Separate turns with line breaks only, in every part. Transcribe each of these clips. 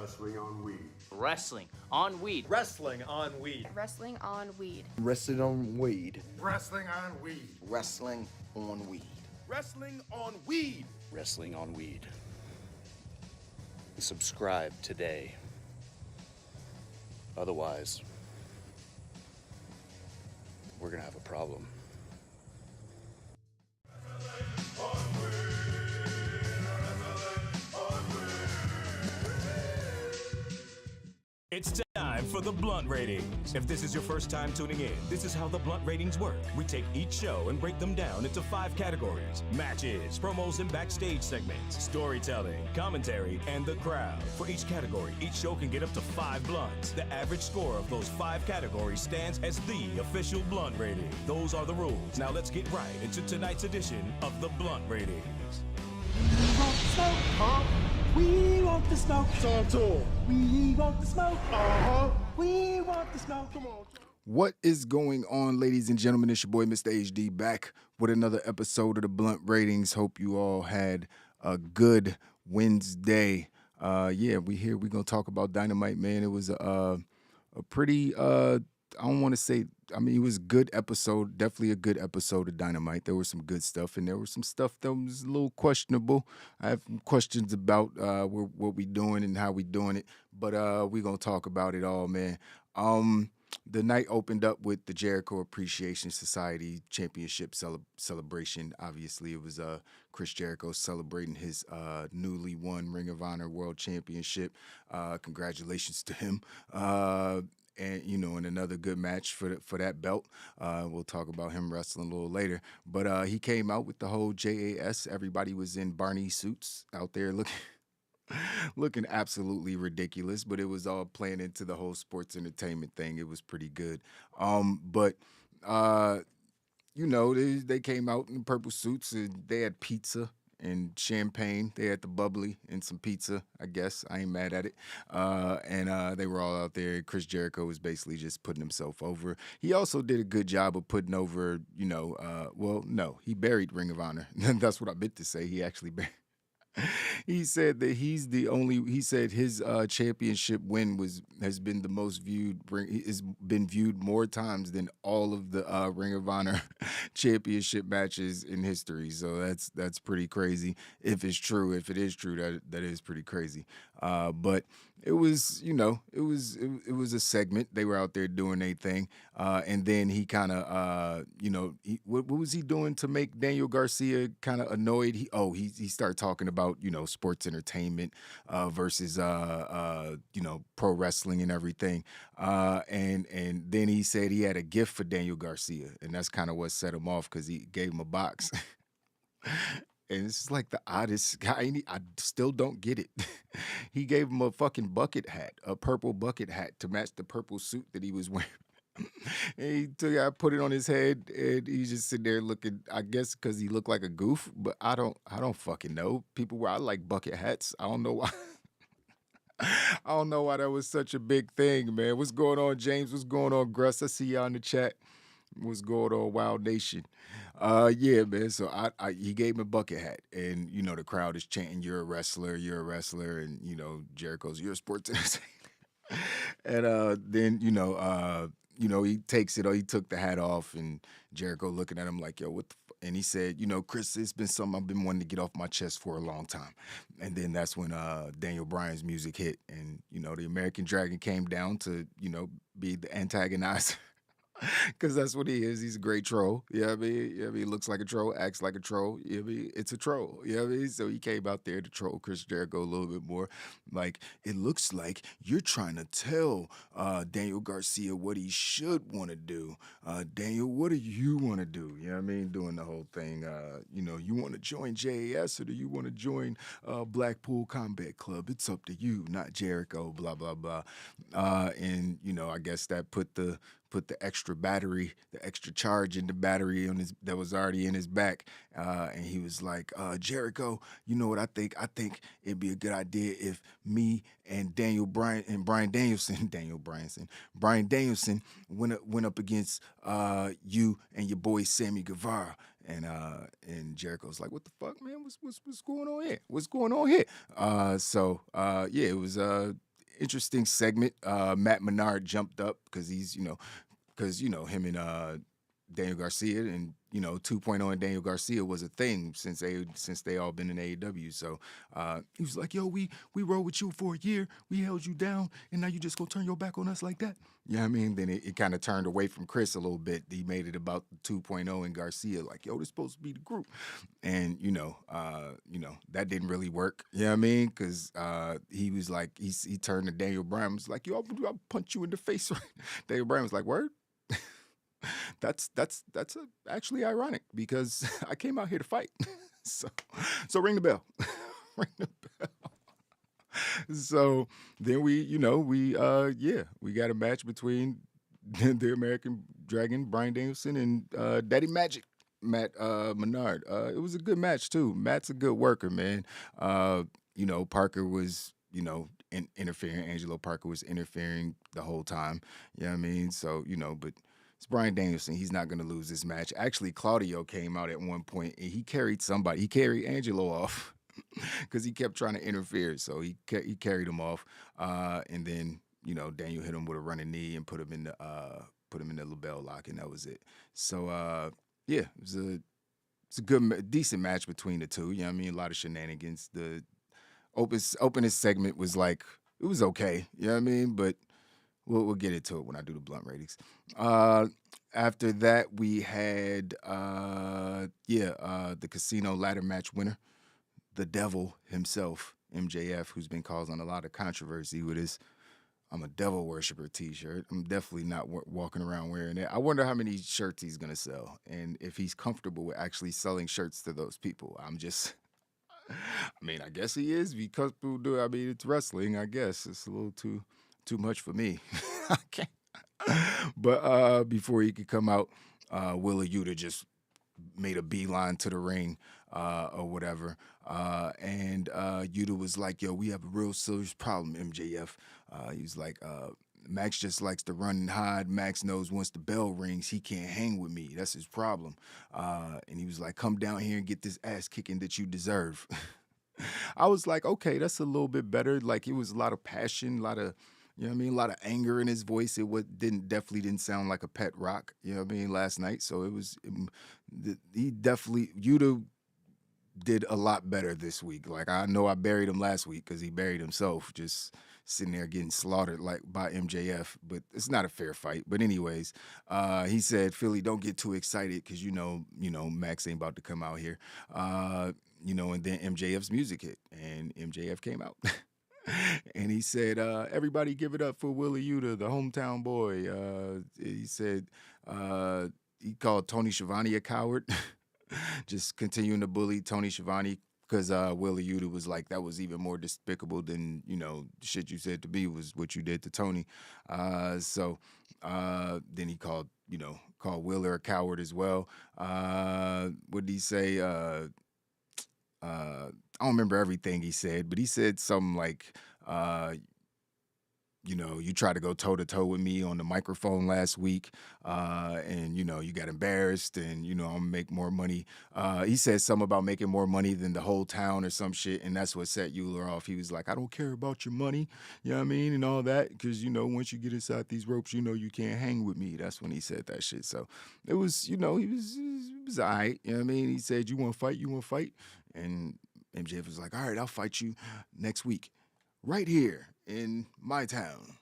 Wrestling on weed.
Wrestling on weed.
Wrestling on weed.
Wrestling on weed.
Wrestling on weed.
Wrestling on weed.
Wrestling on weed.
Wrestling on weed.
Wrestling on weed. Subscribe today. Otherwise, we're gonna have a problem.
It's time for the Blunt Ratings. If this is your first time tuning in, this is how the Blunt Ratings work. We take each show and break them down into 5 categories: matches, promos and backstage segments, storytelling, commentary, and the crowd. For each category, each show can get up to 5 blunts. The average score of those 5 categories stands as the official Blunt Rating. Those are the rules. Now let's get right into tonight's edition of the Blunt Ratings.
We want the smoke, huh? We want the smoke.
It's on tour.
We want the smoke. We want the smoke.
Come on.
What is going on, ladies and gentlemen? It's your boy, Mr. HD, back with another episode of the Blunt Ratings. Hope you all had a good Wednesday. We here. We're going to talk about Dynamite, man. It was a pretty, I don't want to say, I mean, it was a good episode, definitely a good episode of Dynamite. There was some good stuff, and there was some stuff that was a little questionable. I have some questions about what we doing and how we doing it, but we're going to talk about it all, man. The night opened up with the Jericho Appreciation Society Championship celebration. Obviously, it was Chris Jericho celebrating his newly won Ring of Honor World Championship. Congratulations to him. And, you know, in another good match for that belt. We'll talk about him wrestling a little later. But he came out with the whole JAS. Everybody was in Barney suits out there looking absolutely ridiculous. But it was all playing into the whole sports entertainment thing. It was pretty good. You know, they came out in purple suits and they had pizza and champagne. They had the bubbly and some pizza, I guess. I ain't mad at it. And they were all out there. Chris Jericho was basically just putting himself over. He also did a good job of putting over, you know, he buried Ring of Honor. That's what I meant to say. He actually buried. He said that he said his championship win has been the most viewed, has been viewed more times than all of the Ring of Honor championship matches in history. So that's pretty crazy. If it's true, if it is true, that is pretty crazy. But it was, you know, it was a segment. They were out there doing their thing. And then he kind of, you know, what was he doing to make Daniel Garcia kind of annoyed? He started talking about, you know, sports entertainment versus, you know, pro wrestling and everything. And then he said he had a gift for Daniel Garcia. And that's kind of what set him off because he gave him a box. And it's like the oddest guy. I still don't get it. He gave him a fucking bucket hat, a purple bucket hat to match the purple suit that he was wearing. And I put it on his head, and he's just sitting there looking. I guess because he looked like a goof, but I don't fucking know. I like bucket hats. I don't know why. I don't know why that was such a big thing, man. What's going on, James? What's going on, Gruss? I see y'all in the chat. What's going on, Wild Nation? Yeah, man. So he gave him a bucket hat, and you know the crowd is chanting, "You're a wrestler, and you know Jericho's, "You're a sports entertainer." And then you know he takes it. He took the hat off, and Jericho looking at him like, "Yo, what the?" And he said, "You know, Chris, it's been something I've been wanting to get off my chest for a long time." And then that's when Daniel Bryan's music hit, and you know the American Dragon came down to be the antagonizer. Because that's what he is. He's a great troll. Yeah, I mean, he looks like a troll, acts like a troll. Yeah, I mean, it's a troll. Yeah, I mean, so he came out there to troll Chris Jericho a little bit more. Like, it looks like you're trying to tell Daniel Garcia what he should want to do. Daniel, what do you want to do? You know what I mean? Doing the whole thing. You want to join JAS or do you want to join Blackpool Combat Club? It's up to you, not Jericho. Blah blah blah. And I guess that put the extra battery, the extra charge in the battery that was already in his back. And he was like, Jericho, you know what I think? I think it'd be a good idea if me and Bryan Danielson went up against you and your boy Sammy Guevara. And Jericho's like, what the fuck, man? What's going on here? What's going on here? It was interesting segment. Matt Menard jumped up because he's, him and Daniel Garcia and 2.0 and Daniel Garcia was a thing since they all been in AEW. So he was like, "Yo, we rode with you for a year, we held you down, and now you just gonna turn your back on us like that?" You know what I mean? Then it kind of turned away from Chris a little bit. He made it about 2.0 and Garcia, like, "Yo, this supposed to be the group," and that didn't really work. You know what I mean? Because he was like, he turned to Daniel Bryan, was like, "Yo, I'll punch you in the face." Right? Daniel Bryan was like, "Word." That's actually ironic because I came out here to fight. So ring the bell. Ring the bell. So then we got a match between the American Dragon, Bryan Danielson, and Daddy Magic, Matt Menard. It was a good match too. Matt's a good worker, man. Parker was, interfering. Angelo Parker was interfering the whole time. You know what I mean? So, but it's Bryan Danielson. He's not going to lose this match. Actually, Claudio came out at one point and he carried somebody. He carried Angelo off because he kept trying to interfere. So he carried him off. And then, Daniel hit him with a running knee and put him in the LaBelle lock, and that was it. So, it was a good, decent match between the two. You know what I mean? A lot of shenanigans. The openest segment was like, it was okay. You know what I mean? But we'll get into it when I do the blunt ratings. After that, we had the casino ladder match winner, the devil himself, MJF, who's been causing a lot of controversy with his "I'm a devil worshiper" t-shirt. I'm definitely not walking around wearing it. I wonder how many shirts he's going to sell and if he's comfortable with actually selling shirts to those people. I guess he is. Be comfortable doing. It's wrestling. I guess it's a little too much for me. I can't. But before he could come out, Willa Yuta just made a beeline to the ring or whatever. And Yuta was like, "Yo, we have a real serious problem, MJF." He was like, "Max just likes to run and hide. Max knows once the bell rings, he can't hang with me. That's his problem." And he was like, "Come down here and get this ass kicking that you deserve." I was like, okay, that's a little bit better. Like, it was a lot of passion, a lot of, a lot of anger in his voice. It definitely didn't sound like a pet rock, last night. So Yuta did a lot better this week. Like, I know I buried him last week because he buried himself just sitting there getting slaughtered like by MJF, but it's not a fair fight. But anyways, he said, "Philly, don't get too excited because Max ain't about to come out here." And then MJF's music hit and MJF came out. And he said, "Everybody give it up for Willa Yuta, the hometown boy." He said he called Tony Schiavone a coward, just continuing to bully Tony Schiavone because Willa Yuta was like, "That was even more despicable than, the shit you said to me was what you did to Tony." So then he called Willa a coward as well. What did he say? I don't remember everything he said, but he said something like, you tried to go toe-to-toe with me on the microphone last week, and, you got embarrassed, and, I'm going to make more money. He said something about making more money than the whole town or some shit, and that's what set Euler off. He was like, "I don't care about your money," you know what I mean, and all that, because, once you get inside these ropes, you can't hang with me. That's when he said that shit. So it was, he was all right, you know what I mean? He said, "You want to fight? You want to fight?" And MJF was like, "All right, I'll fight you next week right here in my town,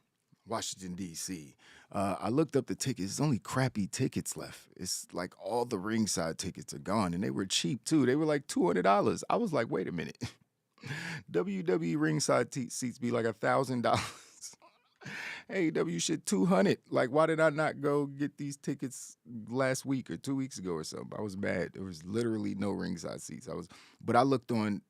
Washington, D.C. I looked up the tickets. There's only crappy tickets left. It's like all the ringside tickets are gone, and they were cheap, too. They were like $200. I was like, wait a minute. WWE ringside seats be like $1,000. AEW shit $200. Like, why did I not go get these tickets last week or 2 weeks ago or something? I was mad. There was literally no ringside seats. But I don't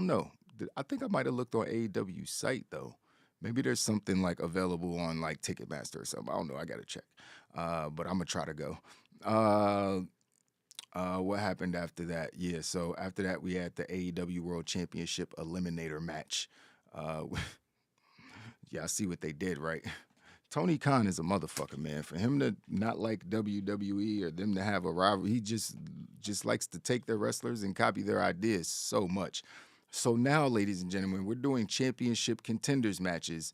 know. I think I might have looked on AEW's site though. Maybe there's something like available on like Ticketmaster or something. I don't know. I gotta check. But I'm gonna try to go. What happened after that? Yeah. So after that, we had the AEW World Championship Eliminator match. Yeah, I see what they did, right? Tony Khan is a motherfucker, man. For him to not like WWE or them to have a rivalry, he just likes to take their wrestlers and copy their ideas so much. So now, ladies and gentlemen, we're doing championship contenders matches,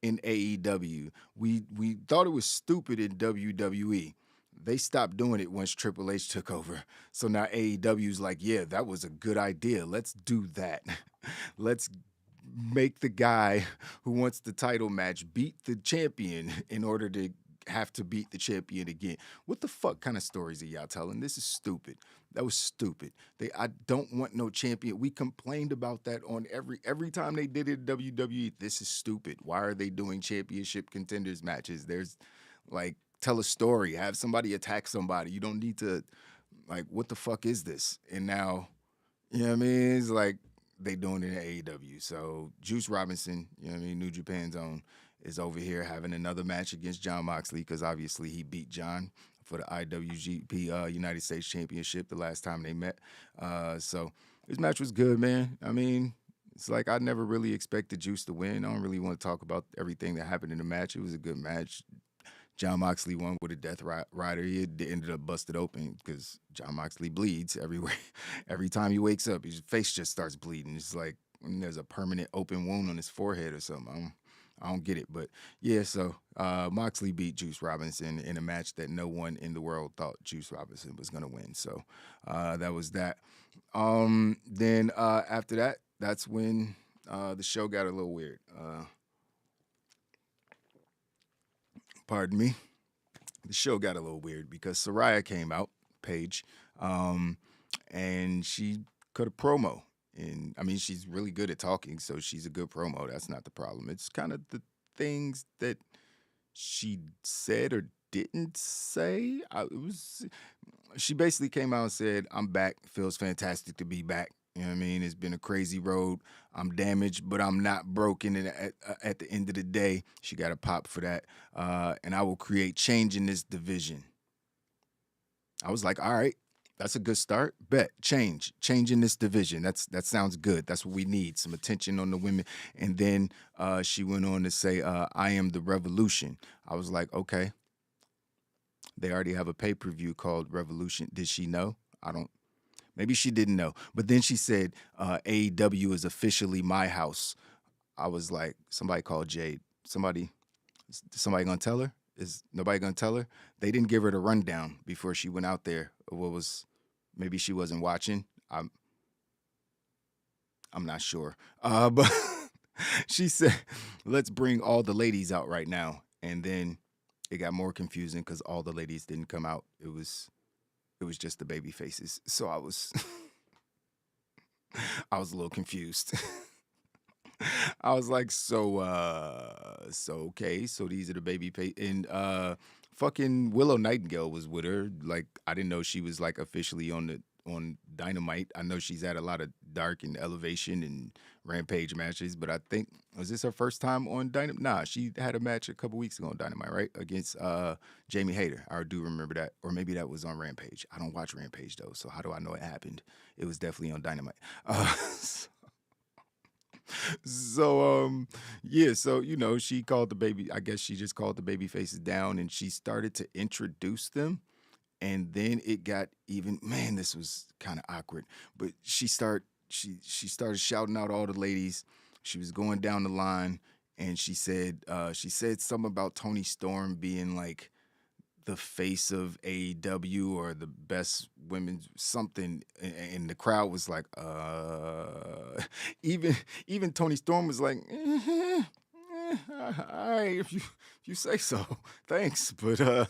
in AEW. We thought it was stupid in WWE. They stopped doing it once Triple H took over. So now AEW's like, yeah, that was a good idea. Let's do that. Let's make the guy who wants the title match beat the champion in order to have to beat the champion again. What the fuck kind of stories are y'all telling? This is stupid. That was stupid. I don't want no champion. We complained about that on every time they did it in WWE. This is stupid. Why are they doing championship contenders matches? There's like, tell a story, have somebody attack somebody. You don't need to, like, what the fuck is this? And now, you know what I mean? It's like they doing it in AEW. So Juice Robinson, you know what I mean, New Japan's own, is over here having another match against Jon Moxley because obviously he beat John for the IWGP United States Championship the last time they met. So this match was good, man. I mean, it's like I never really expected Juice to win. I don't really want to talk about everything that happened in the match. It was a good match. John Moxley won with a Death Rider. He ended up busted open because John Moxley bleeds everywhere. Every time he wakes up, his face just starts bleeding. It's like there's a permanent open wound on his forehead or something. I don't get it. But, yeah, so Moxley beat Juice Robinson in a match that no one in the world thought Juice Robinson was going to win. So that was that. Then after that, that's when the show got a little weird. Pardon me. The show got a little weird because Saraya came out, Page, and she cut a promo. And, I mean, she's really good at talking, so she's a good promo. That's not the problem. It's kind of the things that she said or didn't say. She basically came out and said, I'm back. Feels fantastic to be back. You know what I mean? It's been a crazy road. I'm damaged, but I'm not broken. And at the end of the day, she got a pop for that. And I will create change in this division. I was like, all right, that's a good start. Bet. Change in this division. That sounds good. That's what we need. Some attention on the women. And then she went on to say, I am the revolution. I was like, okay. They already have a pay-per-view called Revolution. Did she know? Maybe she didn't know. But then she said, AEW is officially my house. I was like, somebody called Jade. Somebody going to tell her? Is nobody going to tell her? They didn't give her the rundown before she went out there. Maybe she wasn't watching. I'm not sure. But she said, let's bring all the ladies out right now. And then it got more confusing because all the ladies didn't come out. It was just the baby faces. So I was a little confused. I was like, so okay, so these are the baby face. And fucking Willow Nightingale was with her. Like, I didn't know she was like officially on Dynamite. I know she's had a lot of Dark and Elevation and Rampage matches, but I think, was this her first time on Dynamite? Nah, she had a match a couple weeks ago on Dynamite, right? Against Jamie Hayter. I do remember that. Or maybe that was on Rampage. I don't watch Rampage, though, so how do I know it happened? It was definitely on Dynamite. So, you know, she called the baby, I guess she just called the baby faces down, and she started to introduce them. And then it got even, man, this was kind of awkward. But she started shouting out all the ladies. She was going down the line, and she said something about Toni Storm being like the face of AEW or the best women's something, and the crowd was like, even Toni Storm was like, all right, if you say so, thanks, but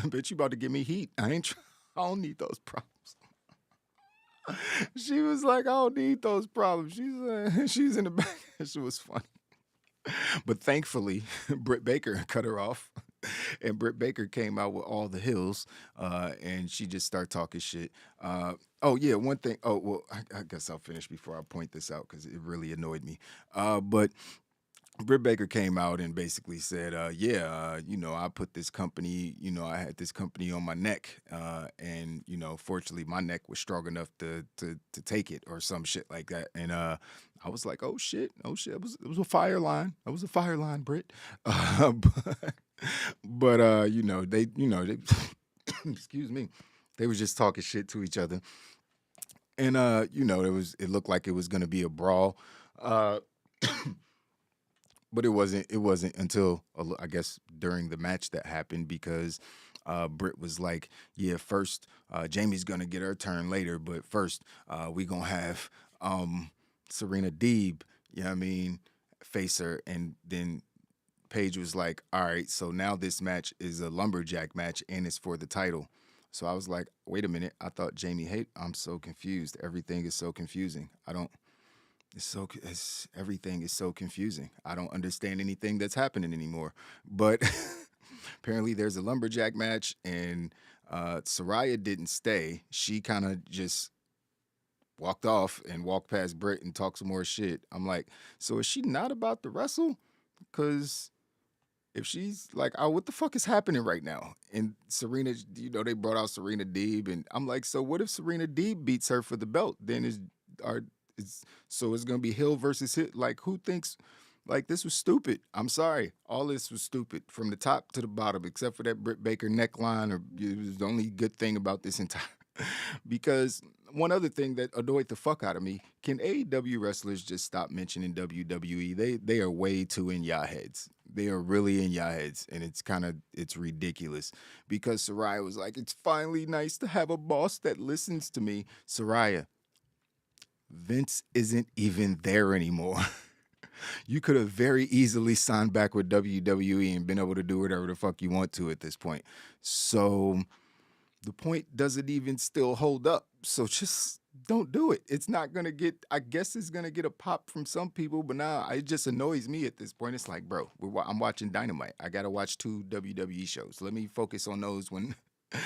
bet you about to give me heat. I don't need those problems. She was like, I don't need those problems. She's in the back. She was funny. But thankfully, Britt Baker cut her off. And Britt Baker came out with all the hills, and she just started talking shit. One thing. Oh, well, I guess I'll finish before I point this out because it really annoyed me. But Britt Baker came out and basically said, I put this company, I had this company on my neck, and, fortunately my neck was strong enough to take it or some shit like that. And I was like, oh shit, it was a fire line. It was a fire line, Britt. But they excuse me, they was just talking shit to each other. And, it looked like it was going to be a brawl. But it wasn't until I guess during the match that happened because Britt was like, yeah, first Jamie's gonna get her turn later, but first we gonna have Serena Deeb, you know what I mean, face her, and then Paige was like, all right, so now this match is a lumberjack match and it's for the title. So I was like, wait a minute, I thought Jamie I'm so confused. Everything is so confusing. Everything is so confusing. I don't understand anything that's happening anymore. But apparently there's a lumberjack match, and Saraya didn't stay. She kind of just walked off and walked past Britt and talked some more shit. I'm like, so is she not about to wrestle? Because if she's like, oh, what the fuck is happening right now? And Serena, they brought out Serena Deeb, and I'm like, so what if Serena Deeb beats her for the belt? Then it's gonna be Hill versus Hill. Like, who thinks like this was stupid? I'm sorry, all this was stupid from the top to the bottom, except for that Britt Baker neckline. Or it was the only good thing about this entire. Because one other thing that annoyed the fuck out of me: can AEW wrestlers just stop mentioning WWE? They are way too in y'all heads. They are really in y'all heads, and it's ridiculous. Because Saraya was like, it's finally nice to have a boss that listens to me. Saraya, Vince isn't even there anymore. You could have very easily signed back with WWE and been able to do whatever the fuck you want to at this point. So the point doesn't even still hold up. So just don't do it. It's not going to get, I guess it's going to get a pop from some people, but now it just annoys me at this point. It's like, bro, I'm watching Dynamite. I got to watch 2 WWE shows. Let me focus on those when I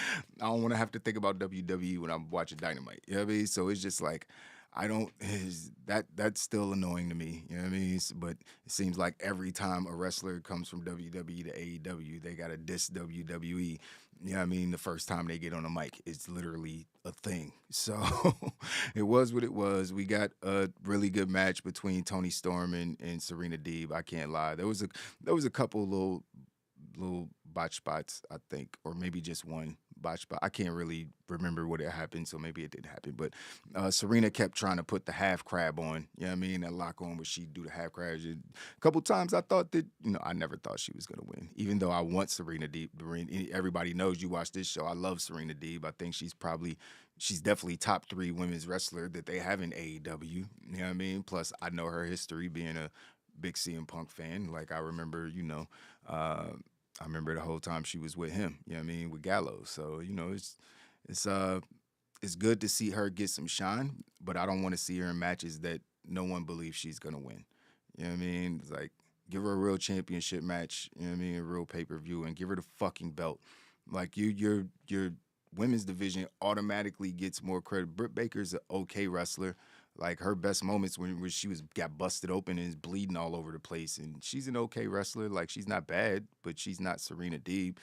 don't want to have to think about WWE when I'm watching Dynamite. You know what I mean? So it's just like, that's still annoying to me, you know what I mean? But it seems like every time a wrestler comes from WWE to AEW, they got to diss WWE, you know what I mean? The first time they get on a mic, it's literally a thing. So it was what it was. We got a really good match between Toni Storm and Serena Deeb. I can't lie. There was a couple little botch spots, I think, or maybe just one botch spot. I can't really remember what it happened, so maybe it didn't happen. But Serena kept trying to put the half crab on, you know what I mean? That lock on where she'd do the half crab. A couple times I thought that, I never thought she was going to win, even though I want Serena Deeb to win. Everybody knows, you watch this show, I love Serena Deeb. I think she's definitely top 3 women's wrestler that they have in AEW, you know what I mean? Plus, I know her history being a big CM Punk fan. Like, I remember, I remember the whole time she was with him, you know what I mean, with Gallows. So, it's good to see her get some shine, but I don't want to see her in matches that no one believes she's going to win. You know what I mean? It's like, give her a real championship match, you know what I mean, a real pay-per-view, and give her the fucking belt. Like, your women's division automatically gets more credit. Britt Baker's an okay wrestler. Like, her best moments when she got busted open and is bleeding all over the place. And she's an okay wrestler. Like, she's not bad, but she's not Serena Deeb.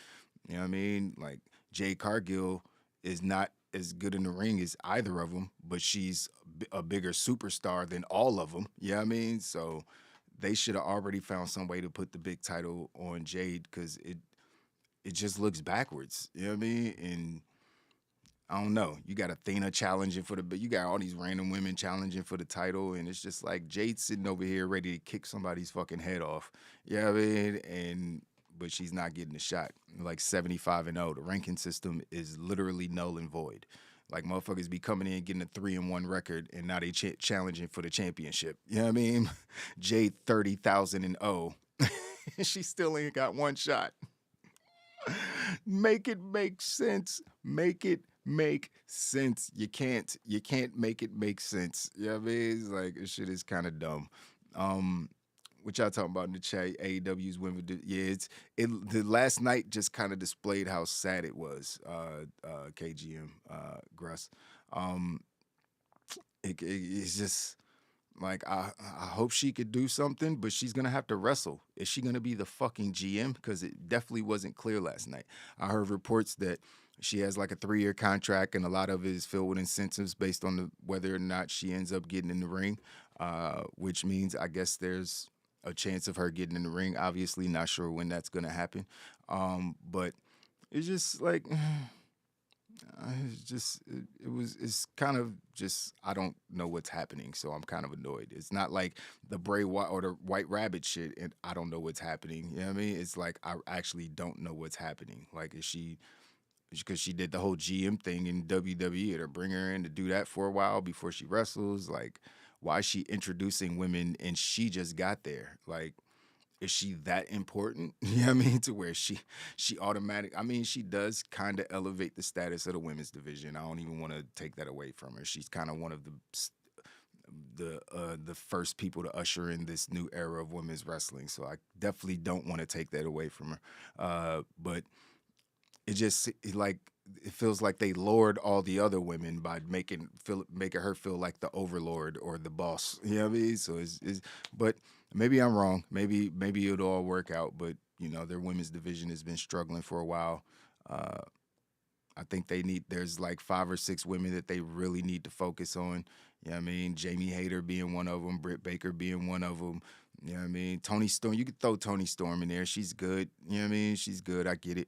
You know what I mean? Like, Jade Cargill is not as good in the ring as either of them, but she's a bigger superstar than all of them. You know what I mean? So they should have already found some way to put the big title on Jade, because it just looks backwards. You know what I mean? And I don't know. You got Athena challenging you got all these random women challenging for the title, and it's just like Jade's sitting over here ready to kick somebody's fucking head off. You know what I mean? But she's not getting a shot. Like 75-0. The ranking system is literally null and void. Like, motherfuckers be coming in getting a 3-1 record, and now they challenging for the championship. You know what I mean? Jade 30,000-0. She still ain't got one shot. Make it make sense. Make it make sense. You can't make it make sense. You know what I mean? It's like, this shit is kind of dumb. What y'all talking about in the chat? AEW's women. Yeah, the last night just kind of displayed how sad it was. KGM, Gruss. It's just like, I hope she could do something, but she's gonna have to wrestle. Is she gonna be the fucking GM? Because it definitely wasn't clear last night. I heard reports that she has like a 3-year contract, and a lot of it is filled with incentives based on whether or not she ends up getting in the ring, which means I guess there's a chance of her getting in the ring. Obviously, not sure when that's going to happen. But it's just like, It's kind of just, I don't know what's happening, so I'm kind of annoyed. It's not like the Bray Wyatt or the White Rabbit shit, and I don't know what's happening. You know what I mean? It's like I actually don't know what's happening. Like, is she, because she did the whole GM thing in WWE, to bring her in to do that for a while before she wrestles? Like, why is she introducing women and she just got there? Like, is she that important? You know what I mean? To where she automatic. I mean, she does kind of elevate the status of the women's division. I don't even want to take that away from her. She's kind of one of the first people to usher in this new era of women's wrestling. So I definitely don't want to take that away from her. But it feels like they lowered all the other women by making her feel like the overlord or the boss. You know what I mean? So but maybe I'm wrong. Maybe it'll all work out. But their women's division has been struggling for a while. I think there's like 5 or 6 women that they really need to focus on. You know what I mean? Jamie Hayter being one of them, Britt Baker being one of them. You know what I mean? Toni Storm, you could throw Toni Storm in there. She's good. You know what I mean? She's good. I get it.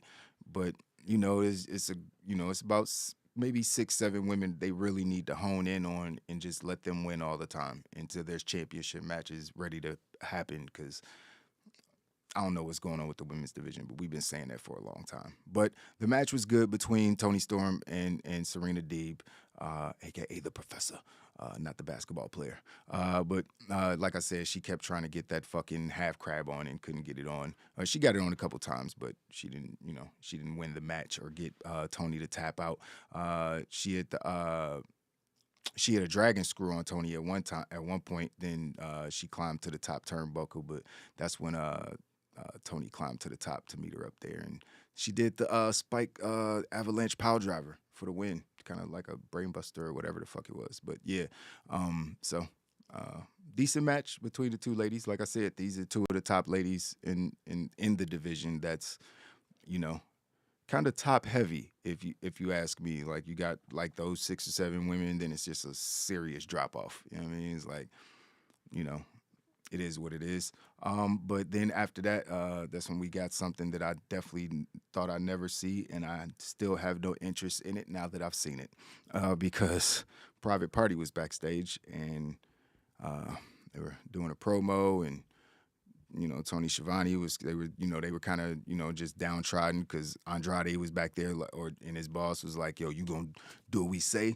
But it's about maybe 6, 7 women they really need to hone in on and just let them win all the time until there's championship matches ready to happen. Because I don't know what's going on with the women's division, but we've been saying that for a long time. But the match was good between Toni Storm and Serena Deeb, a.k.a. the Professor, not the basketball player. But like I said, she kept trying to get that fucking half crab on and couldn't get it on. She got it on a couple times, but she didn't win the match or get Toni to tap out. She had a dragon screw on Toni at one point. Then she climbed to the top turnbuckle, but that's when Toni climbed to the top to meet her up there, and she did the spike avalanche pile driver for the win, kind of like a brainbuster or whatever the fuck it was. But yeah, so decent match between the two ladies. Like I said, these are 2 of the top ladies in the division. That's kind of top heavy, if you ask me. Like, you got like those 6 or 7 women, then it's just a serious drop off. You know what I mean? It's like, it is what it is. But then after that, that's when we got something that I definitely thought I'd never see, and I still have no interest in it now that I've seen it, because Private Party was backstage, and they were doing a promo, and Tony Schiavone they were kind of, just downtrodden because Andrade was back there, and his boss was like, yo, you gonna do what we say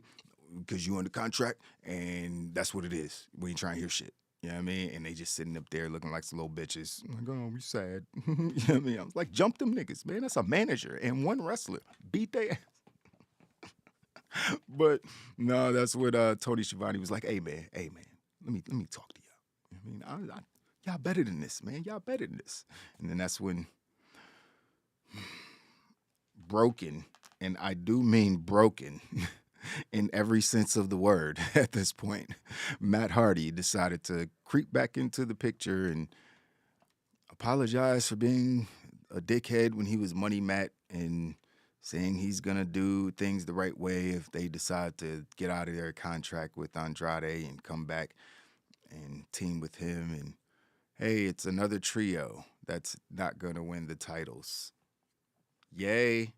because you under contract, and that's what it is. We ain't trying to hear shit. You know what I mean? And they just sitting up there looking like some little bitches. I'm like, oh, we sad. You know what I mean? I was like, jump them niggas, man. That's a manager and one wrestler. Beat their ass. But no, that's what Tony Schiavone was like, hey man, let me talk to y'all. You know what I mean? Y'all better than this, man. Y'all better than this. And then that's when broken, and I do mean broken in every sense of the word at this point, Matt Hardy decided to creep back into the picture and apologize for being a dickhead when he was Money Matt, and saying he's going to do things the right way if they decide to get out of their contract with Andrade and come back and team with him. And hey, it's another trio that's not going to win the titles. Yay.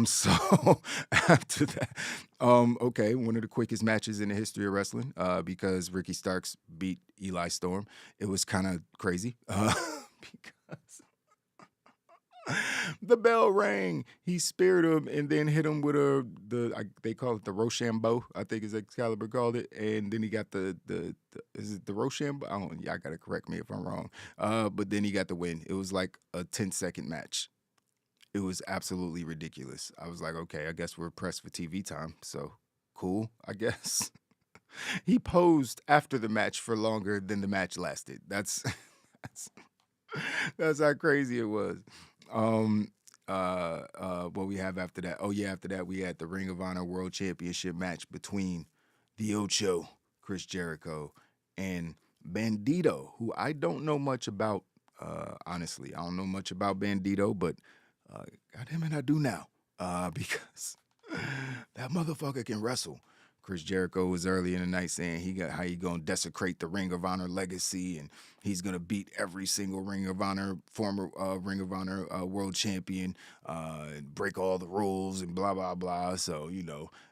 So after that, okay, one of the quickest matches in the history of wrestling, because Ricky Starks beat Eli Storm. It was kind of crazy, because the bell rang. He speared him and then hit him with they call it the Rochambeau, I think is Excalibur called it. And then he got the is it the Rochambeau? Y'all gotta correct me if I'm wrong. But then he got the win. It was like a 10-second match. It was absolutely ridiculous. I was like, okay, I guess we're pressed for TV time. So cool, I guess. He posed after the match for longer than the match lasted. That's how crazy it was. What we have after that? Oh yeah, after that we had the Ring of Honor World Championship match between the Ocho, Chris Jericho, and Bandito, who I don't know much about. Honestly, I don't know much about Bandito, but goddamn it, I do now, because that motherfucker can wrestle. Chris Jericho was early in the night saying how he gonna desecrate the Ring of Honor legacy, and he's gonna beat every single former Ring of Honor world champion, and break all the rules and blah blah blah. So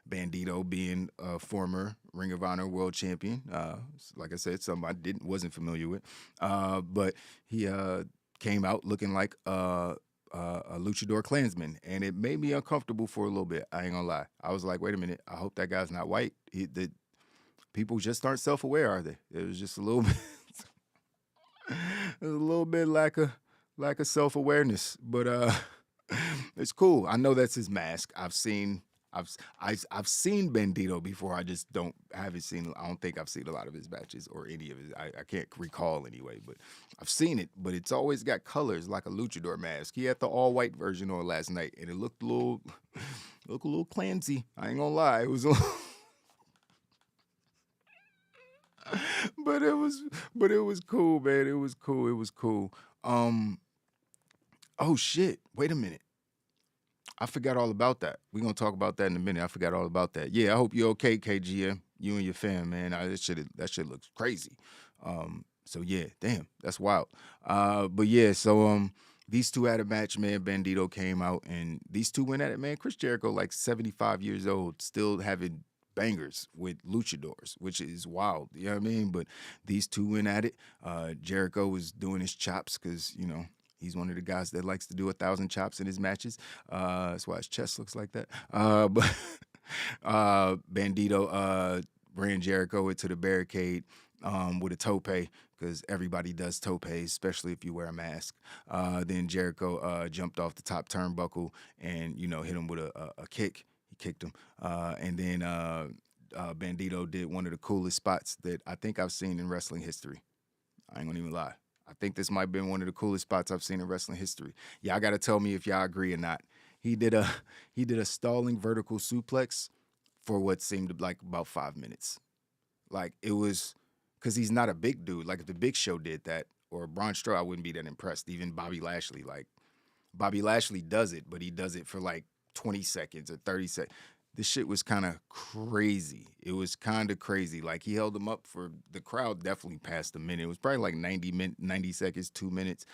Bandito being a former Ring of Honor world champion, like I said, something I wasn't familiar with, but he came out looking like a luchador Klansman, and it made me uncomfortable for a little bit. I ain't gonna lie. I was like, wait a minute, I hope that guy's not white. The people just aren't self-aware, are they? It was just a little bit, a little bit lack of self-awareness, but it's cool. I know that's his mask. I've seen Bandito before. I just haven't seen. I don't think I've seen a lot of his matches or any of his. I can't recall anyway, but I've seen it. But it's always got colors like a luchador mask. He had the all white version on last night, and it looked a little clansy. I ain't gonna lie, it was a little. But it was cool, man. It was cool. Oh shit! Wait a minute. I forgot all about that. We're going to talk about that in a minute. I forgot all about that. Yeah, I hope you're okay, KGM. You and your fam, man. That shit looks crazy. So, yeah, damn, that's wild. But, yeah, so these two had a match, man. Bandito came out, and these two went at it, man. Chris Jericho, like 75 years old, still having bangers with luchadors, which is wild. You know what I mean? But these two went at it. Jericho was doing his chops because, he's one of the guys that likes to do 1,000 chops in his matches. That's why his chest looks like that. But Bandito ran Jericho into the barricade with a tope, because everybody does topes, especially if you wear a mask. Then Jericho jumped off the top turnbuckle and, hit him with a kick. He kicked him. And then Bandito did one of the coolest spots that I think I've seen in wrestling history. I ain't gonna even lie. I think this might have been one of the coolest spots I've seen in wrestling history. Y'all got to tell me if y'all agree or not. He did a stalling vertical suplex for what seemed like about 5 minutes. Like, it was, because he's not a big dude. Like, if the Big Show did that, or Braun Strowman, I wouldn't be that impressed. Even Bobby Lashley. Like, Bobby Lashley does it, but he does it for like 20 seconds or 30 seconds. This shit was kind of crazy. It was kind of crazy. Like, he held him up for, the crowd definitely passed a minute. It was probably like 90 seconds, 2 minutes,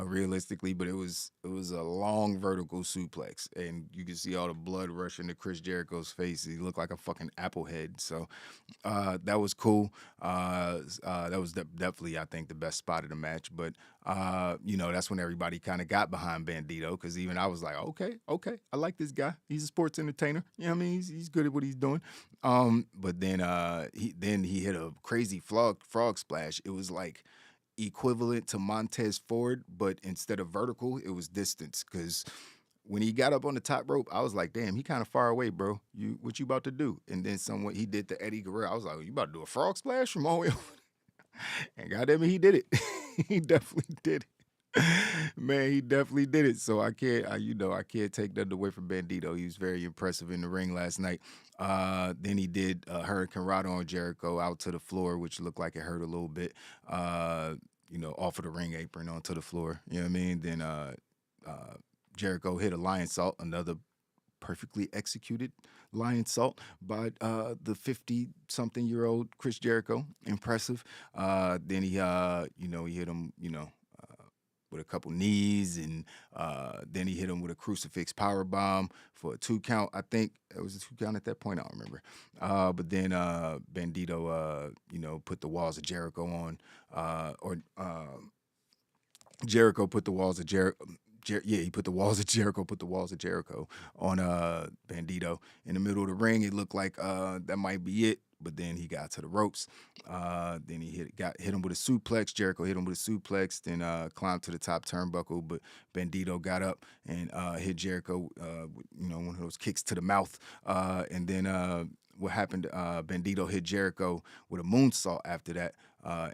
realistically, but it was a long vertical suplex, and you could see all the blood rushing to Chris Jericho's face. He looked like a fucking apple head. So that was cool. That was definitely, I think, the best spot of the match. But that's when everybody kind of got behind Bandito, because even I was like, okay, I like this guy. He's a sports entertainer. You know what I mean? He's good at what he's doing. But then he hit a crazy frog splash. It was like equivalent to Montez Ford, but instead of vertical, it was distance. Because when he got up on the top rope, I was like, damn, he kind of far away, bro. What you about to do? And then he did the Eddie Guerrero. I was like, you about to do a frog splash from all the way over? And goddamn it, he did it. He definitely did it. Man, he definitely did it. So I can't take that away from Bandito. He was very impressive in the ring last night. Then he did Hurricane Rana on Jericho out to the floor, which looked like it hurt a little bit. Off of the ring apron onto the floor. You know what I mean? Then Jericho hit a lion salt, another perfectly executed lion salt by the 50-something-year-old Chris Jericho. Impressive. Then he hit him, with a couple knees, and then he hit him with a crucifix power bomb for a 2 count. I think it was a 2 count at that point. I don't remember. But then Bandito, put the walls of Jericho on, Jericho put the walls of Jericho. He put the walls of Jericho on Bandito in the middle of the ring. It looked like that might be it, but then he got to the ropes. Then he hit him with a suplex. Jericho hit him with a suplex, then climbed to the top turnbuckle. But Bandito got up and hit Jericho, one of those kicks to the mouth. And then what happened? Bandito hit Jericho with a moonsault after that.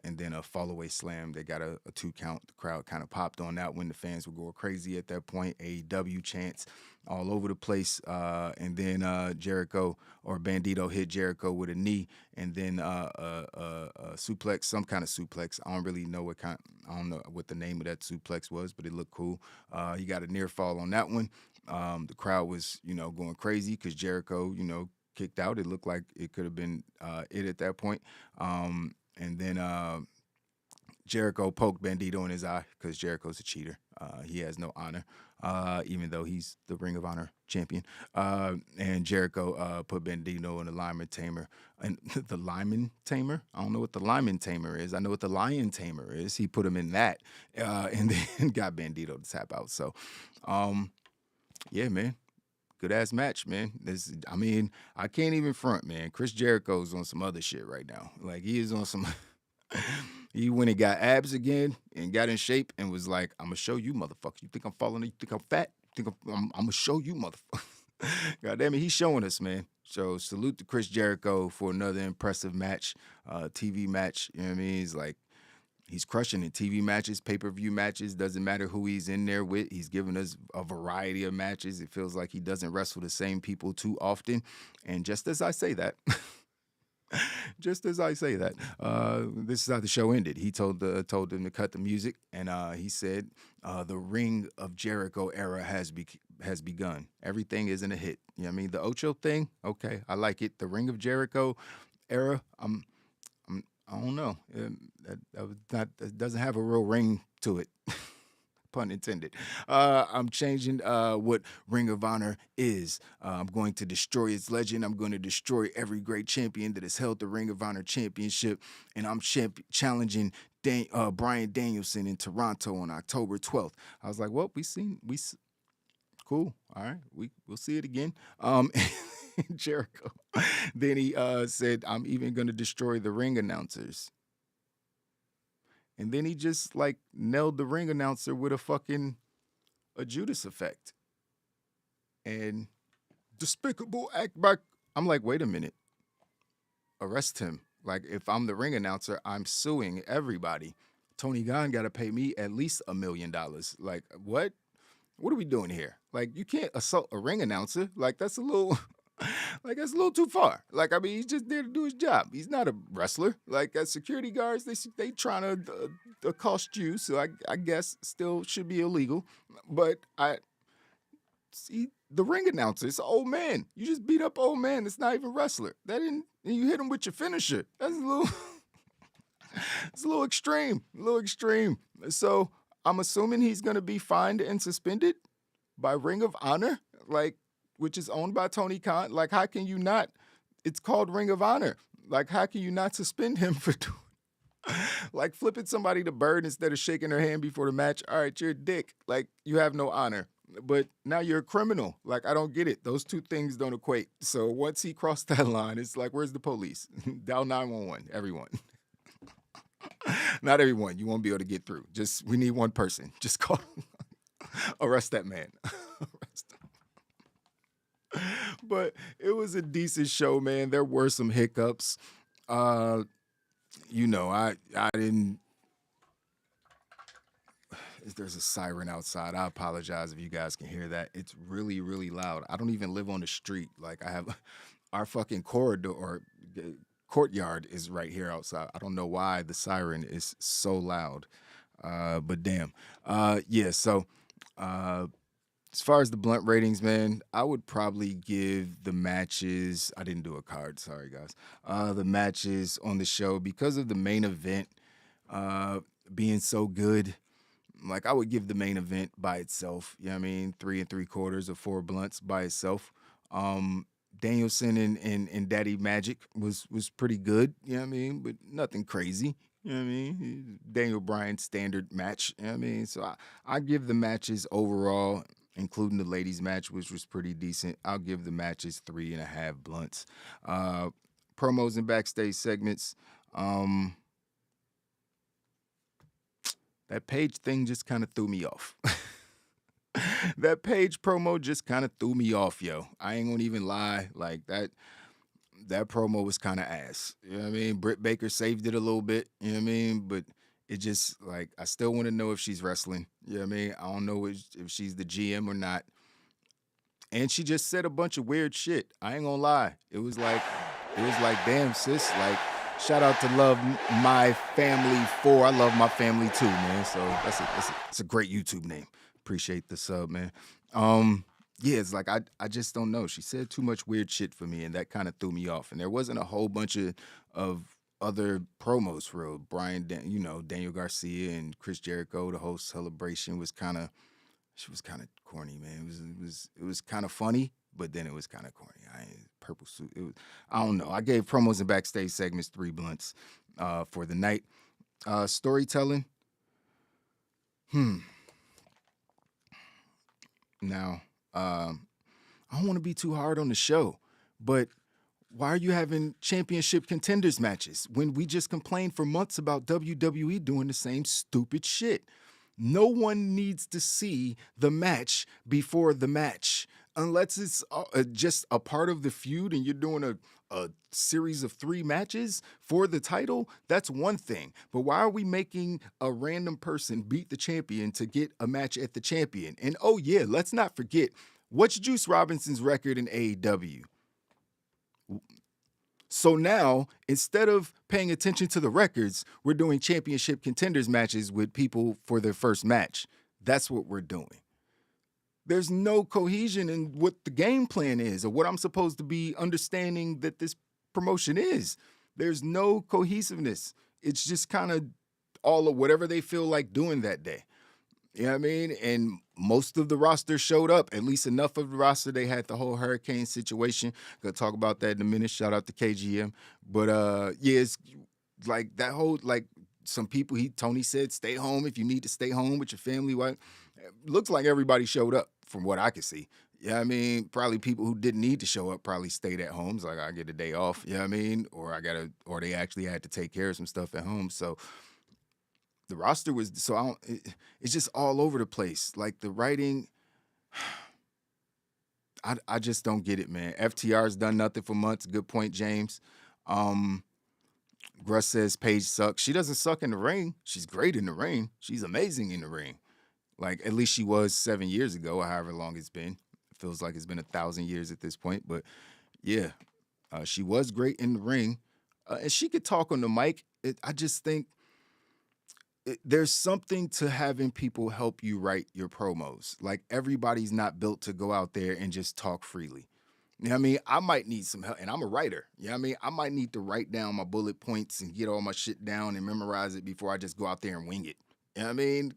And then a fall-away slam. They got a 2 count. The crowd kind of popped on that when the fans were going crazy at that point. AEW chants all over the place. And then Jericho or Bandito hit Jericho with a knee, and then a suplex, some kind of suplex. I don't really know I don't know what the name of that suplex was, but it looked cool. He got a near fall on that one. The crowd was, going crazy because Jericho, kicked out. It looked like it could have been it at that point. And then Jericho poked Bandito in his eye because Jericho's a cheater. He has no honor, even though he's the Ring of Honor champion. And Jericho put Bandito in the lineman tamer. And the lineman tamer? I don't know what the lineman tamer is. I know what the lion tamer is. He put him in that and then got Bandito to tap out. So, yeah, man. Good-ass match, man. I can't even front, man. Chris Jericho's on some other shit right now. Like, he is on some... He went and got abs again and got in shape and was like, I'm going to show you, motherfucker. You think I'm falling? You think I'm fat? You think I'm going to show you, motherfucker. God damn it, he's showing us, man. So salute to Chris Jericho for another impressive match, TV match. You know what I mean? He's crushing it. TV matches, pay-per-view matches, doesn't matter who he's in there with. He's giving us a variety of matches. It feels like he doesn't wrestle the same people too often. And just as I say that... Just as I say that, this is how the show ended. He told them to cut the music, and he said, the Ring of Jericho era has begun. Everything isn't a hit. You know what I mean? The Ocho thing, okay, I like it. The Ring of Jericho era, I don't know. That doesn't have a real ring to it. Pun intended. I'm changing what Ring of Honor is. I'm going to destroy its legend. I'm going to destroy every great champion that has held the Ring of Honor championship. And I'm challenging Bryan Danielson in Toronto on October 12th. I was like, well, cool. All right. We'll see it again. Jericho. Then he said, I'm even going to destroy the ring announcers. And then he just, nailed the ring announcer with a Judas effect. And despicable act back. I'm like, wait a minute. Arrest him. Like, if I'm the ring announcer, I'm suing everybody. Tony Khan got to pay me at least $1 million. Like, what? What are we doing here? Like, you can't assault a ring announcer. Like, that's a little... that's a little too far. He's just there to do his job. He's not a wrestler. As security guards, they trying to accost you, so I guess still should be illegal. But I see the ring announcer. It's an old man. You just beat up old man. That's not even a wrestler. And you hit him with your finisher. That's a little. It's a little extreme. A little extreme. So I'm assuming he's gonna be fined and suspended by Ring of Honor. Which is owned by Tony Khan. How can you not? It's called Ring of Honor. How can you not suspend him for doing, flipping somebody the bird instead of shaking their hand before the match? All right, you're a dick. You have no honor. But now you're a criminal. I don't get it. Those two things don't equate. So once he crossed that line, it's where's the police? Dial 911, everyone. Not everyone. You won't be able to get through. We need one person. Just call. Arrest that man. Arrest him. But it was a decent show, man. There were some hiccups. I didn't. There's a siren outside. I apologize if you guys can hear that. It's really, really loud. I don't even live on the street. I have our fucking corridor or courtyard is right here outside. I don't know why the siren is so loud. But damn. Yeah. So. As far as the blunt ratings, man, I would probably give the matches. I didn't do a card. Sorry, guys. The matches on the show, because of the main event being so good, I would give the main event by itself. You know what I mean? 3 3/4 or 4 blunts by itself. Danielson and Daddy Magic was pretty good. You know what I mean? But nothing crazy. You know what I mean? Daniel Bryan standard match. You know what I mean? So I give the matches overall, including the ladies match, which was pretty decent. I'll give the matches 3.5 blunts. Promos and backstage segments. That Page thing just kind of threw me off. That Page promo just kind of threw me off, yo. I ain't gonna even lie. That promo was kind of ass. You know what I mean? Britt Baker saved it a little bit. You know what I mean? But it just, I still want to know if she's wrestling. You know what I mean? I don't know if she's the GM or not. And she just said a bunch of weird shit. I ain't gonna lie. It was like, damn, sis. Shout out to Love My Family 4. I love my family too, man. So that's a great YouTube name. Appreciate the sub, man. yeah, it's like I just don't know. She said too much weird shit for me, and that kind of threw me off. And there wasn't a whole bunch of other promos for real. Daniel Garcia and Chris Jericho. The whole celebration was kind of corny, man. It was kind of funny, but then it was kind of corny. Purple suit. I don't know. I gave promos and backstage segments 3 blunts for the night. Storytelling. Now, I don't want to be too hard on the show, but why are you having championship contenders matches when we just complained for months about WWE doing the same stupid shit? No one needs to see the match before the match unless it's just a part of the feud and you're doing a series of 3 matches for the title. That's one thing. But why are we making a random person beat the champion to get a match at the champion? And oh yeah, let's not forget, what's Juice Robinson's record in AEW? So now, instead of paying attention to the records, we're doing championship contenders matches with people for their first match. That's what we're doing. There's no cohesion in what the game plan is or what I'm supposed to be understanding that this promotion is. There's no cohesiveness. It's just kind of all of whatever they feel like doing that day. You know what I mean? And most of the roster showed up, at least enough of the roster. They had the whole hurricane situation. Gonna talk about that in a minute. Shout out to KGM. But yeah, it's like that whole, like some people, Tony said, stay home if you need to stay home with your family. What? Looks like everybody showed up from what I could see. Yeah, I mean, probably people who didn't need to show up probably stayed at home. It's like, I get a day off, you know what I mean? Or they actually had to take care of some stuff at home. So the roster was, it's just all over the place. Like the writing, I just don't get it, man. FTR's done nothing for months. Good point, James. Gruss says Paige sucks. She doesn't suck in the ring. She's great in the ring. She's amazing in the ring. Like, at least she was 7 years ago, or however long it's been. It feels like it's been 1,000 years at this point. But, yeah, she was great in the ring. And she could talk on the mic. I just think there's something to having people help you write your promos. Like, everybody's not built to go out there and just talk freely. You know what I mean? I might need some help, and I'm a writer. You know what I mean? I might need to write down my bullet points and get all my shit down and memorize it before I just go out there and wing it. You know what I mean?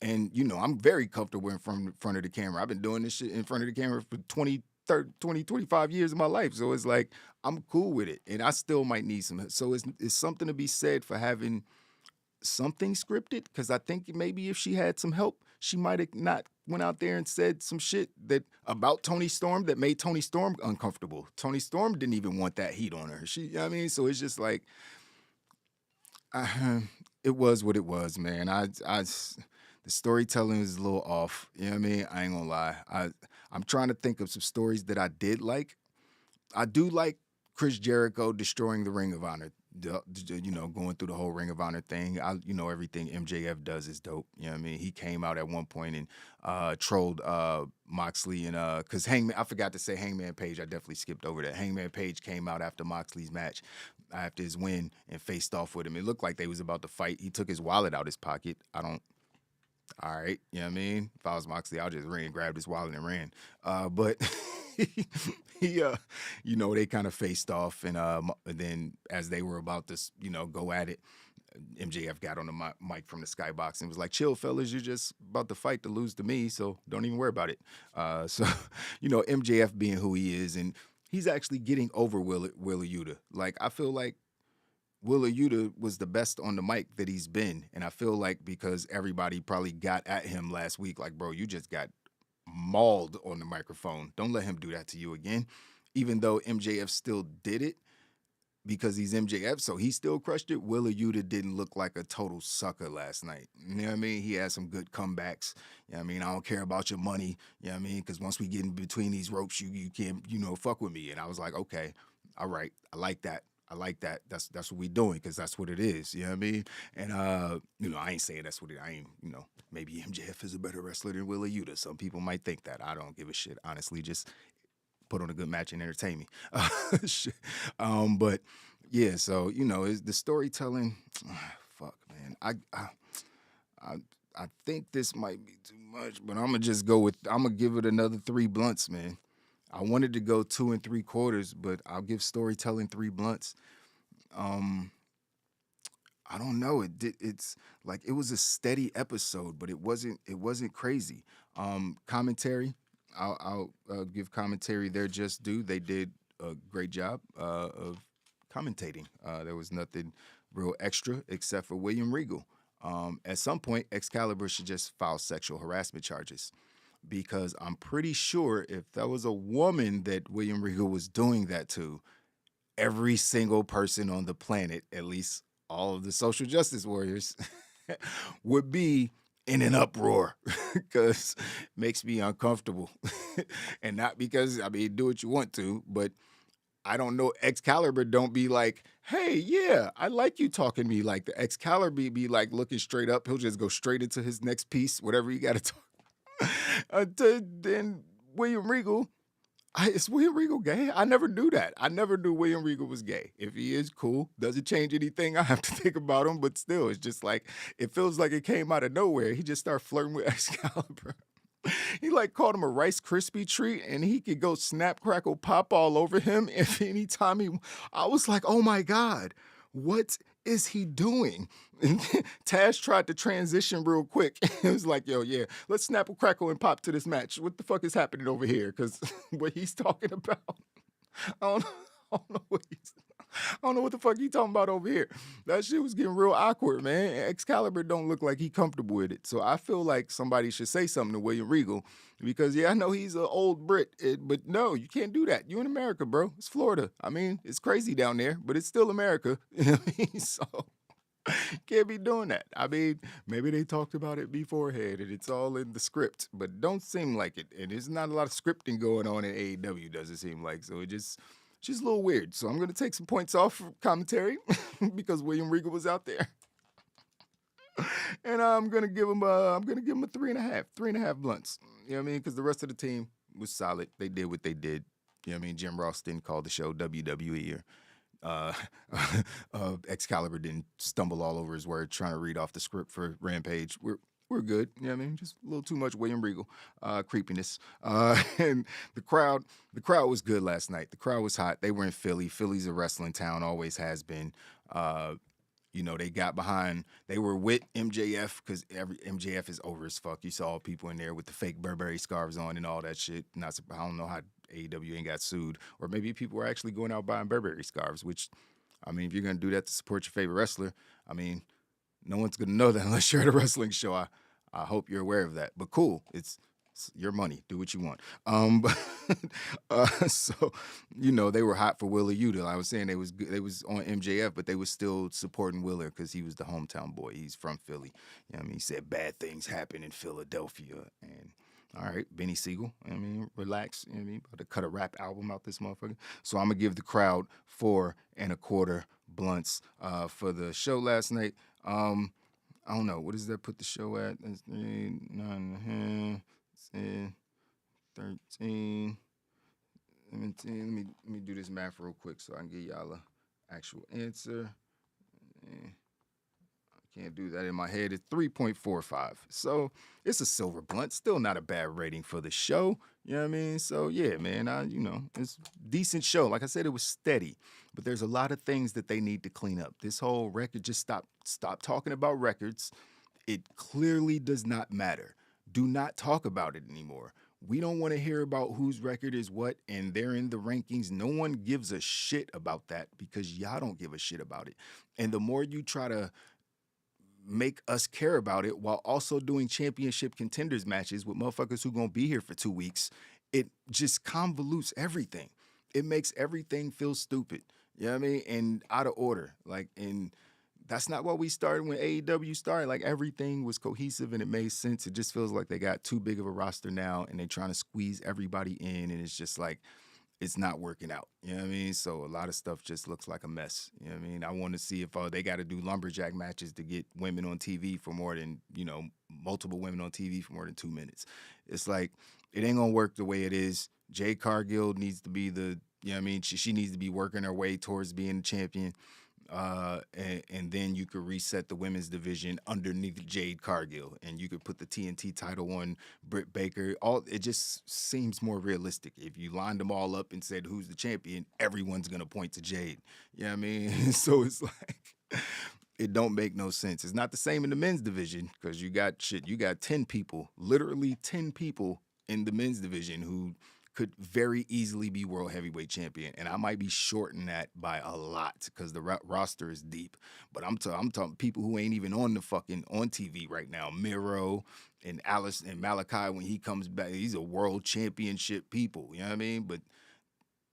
And, you know, I'm very comfortable in front of the camera. I've been doing this shit in front of the camera for 25 years of my life. So it's like, I'm cool with it. And I still might need some help. So it's something to be said for having something scripted. Because I think maybe if she had some help, she might have not went out there and said some shit about Toni Storm that made Toni Storm uncomfortable. Toni Storm didn't even want that heat on her. You know what I mean? So it's just like, it was what it was, man. The storytelling is a little off. You know what I mean? I ain't gonna lie. I'm trying to think of some stories that I did like. I do like Chris Jericho destroying the Ring of Honor. You know, going through the whole Ring of Honor thing. Everything MJF does is dope. You know what I mean? He came out at one point and trolled Moxley and because I forgot to say Hangman Page. I definitely skipped over that. Hangman Page came out after Moxley's match, after his win, and faced off with him. It looked like they was about to fight. He took his wallet out his pocket. All right, you know what I mean? If I was Moxley, I'll just ran, grabbed his wallet and ran. But he they kind of faced off, and then as they were about to, go at it, MJF got on the mic from the skybox and was like, "Chill, fellas, you're just about to fight to lose to me, so don't even worry about it." So MJF being who he is, and he's actually getting over Willa Yuta. Like, I feel like Willa Yuta was the best on the mic that he's been. And I feel like because everybody probably got at him last week, like, bro, you just got mauled on the microphone. Don't let him do that to you again. Even though MJF still did it because he's MJF, so he still crushed it. Willa Yuta didn't look like a total sucker last night. You know what I mean? He had some good comebacks. You know what I mean? I don't care about your money. You know what I mean? Because once we get in between these ropes, you can't, fuck with me. And I was like, okay, all right. I like that. That's what we doing, because that's what it is. You know what I mean? And, I ain't saying that's what it, I ain't, maybe MJF is a better wrestler than Willa Yuta. Some people might think that. I don't give a shit. Honestly, just put on a good match and entertain me. But yeah, so, is the storytelling, fuck, man. I think this might be too much, but I'm gonna give it another 3 blunts, man. I wanted to go 2 3/4, but I'll give storytelling 3 blunts. I don't know. It's like it was a steady episode, but it wasn't crazy. Commentary, I'll give commentary their just due. They did a great job of commentating. There was nothing real extra except for William Regal. At some point, Excalibur should just file sexual harassment charges, because I'm pretty sure if that was a woman that William Regal was doing that to, every single person on the planet, at least all of the social justice warriors, would be in an uproar, because it makes me uncomfortable. And not because, I mean, do what you want to, but I don't know, Excalibur don't be like, hey, yeah, I like you talking to me like the Excalibur be like looking straight up. He'll just go straight into his next piece, whatever he got to talk. Then William Regal, is William Regal gay? I never knew that. I never knew William Regal was gay. If he is, cool. Doesn't change anything I have to think about him, but still, it's just like, it feels like it came out of nowhere. He just started flirting with Excalibur. He like called him a Rice Krispie treat, and he could go snap, crackle, pop all over him if anytime I was like, oh my God, what is he doing? And Taz tried to transition real quick. It was like, yo, yeah, let's snap, crackle, and pop to this match. What the fuck is happening over here? Because what he's talking about, I don't know what the fuck he talking about over here. That shit was getting real awkward, man. Excalibur don't look like he comfortable with it. So I feel like somebody should say something to William Regal, because, yeah, I know he's an old Brit, but no, you can't do that. You in America, bro. It's Florida. I mean, it's crazy down there, but it's still America. You know what I mean? So can't be doing that. I mean, maybe they talked about it beforehand and it's all in the script, but don't seem like it. And there's not a lot of scripting going on in AEW, doesn't seem like. So it just a little weird. So I'm going to take some points off for commentary because William Regal was out there. And I'm going to give him a 3.5 blunts. You know what I mean? Because the rest of the team was solid. They did what they did. You know what I mean? Jim Ross didn't call the show WWE, or Excalibur didn't stumble all over his words trying to read off the script for Rampage. We're good. You know what I mean? Just a little too much William Regal creepiness. And the crowd was good last night. The crowd was hot. They were in Philly. Philly's a wrestling town, always has been. You know, they got behind. They were with MJF because MJF is over as fuck. You saw people in there with the fake Burberry scarves on and all that shit. I don't know how AEW ain't got sued, or maybe people were actually going out buying Burberry scarves. Which, I mean, if you're gonna do that to support your favorite wrestler, I mean, no one's gonna know that unless you're at a wrestling show. I hope you're aware of that. But cool, it's your money. Do what you want. So, you know, they were hot for Willer Yuta. I was saying they was on MJF, but they was still supporting Willer because he was the hometown boy. He's from Philly. You know what I mean? He said bad things happen in Philadelphia. And all right, Benny Siegel. I mean, relax. You know what I mean? About to cut a rap album out this motherfucker. So I'm gonna give the crowd 4.25 blunts for the show last night. I don't know. What does that put the show at? That's 9.5. 13, 17. Let me do this math real quick so I can give y'all an actual answer. I can't do that in my head. It's 3.45. So it's a silver blunt. Still not a bad rating for the show. You know what I mean? So yeah, man, it's a decent show. Like I said, it was steady, but there's a lot of things that they need to clean up. This whole record, just stop talking about records. It clearly does not matter. Do not talk about it anymore. We don't want to hear about whose record is what, and they're in the rankings. No one gives a shit about that because y'all don't give a shit about it. And the more you try to make us care about it while also doing championship contenders matches with motherfuckers who gonna be here for 2 weeks, it just convolutes everything. It makes everything feel stupid. You know what I mean? And out of order. That's not what we started when AEW started. Like, everything was cohesive and it made sense. It just feels like they got too big of a roster now and they're trying to squeeze everybody in, and it's just like, it's not working out. You know what I mean? So a lot of stuff just looks like a mess. You know what I mean? I want to see if they got to do lumberjack matches to get women on TV for more than, multiple women on TV for more than 2 minutes. It's like, it ain't going to work the way it is. Jade Cargill needs to be she needs to be working her way towards being the champion. And then you could reset the women's division underneath Jade Cargill, and you could put the TNT title on Britt Baker. It just seems more realistic. If you lined them all up and said who's the champion, everyone's gonna point to Jade. You know what I mean? So it's like it don't make no sense. It's not the same in the men's division because you got 10 people, literally 10 people in the men's division who could very easily be world heavyweight champion, and I might be shorting that by a lot because the roster is deep. But I'm talking people who ain't even on TV right now. Miro and Alice and Malachi, when he comes back, he's a world championship people. You know what I mean? But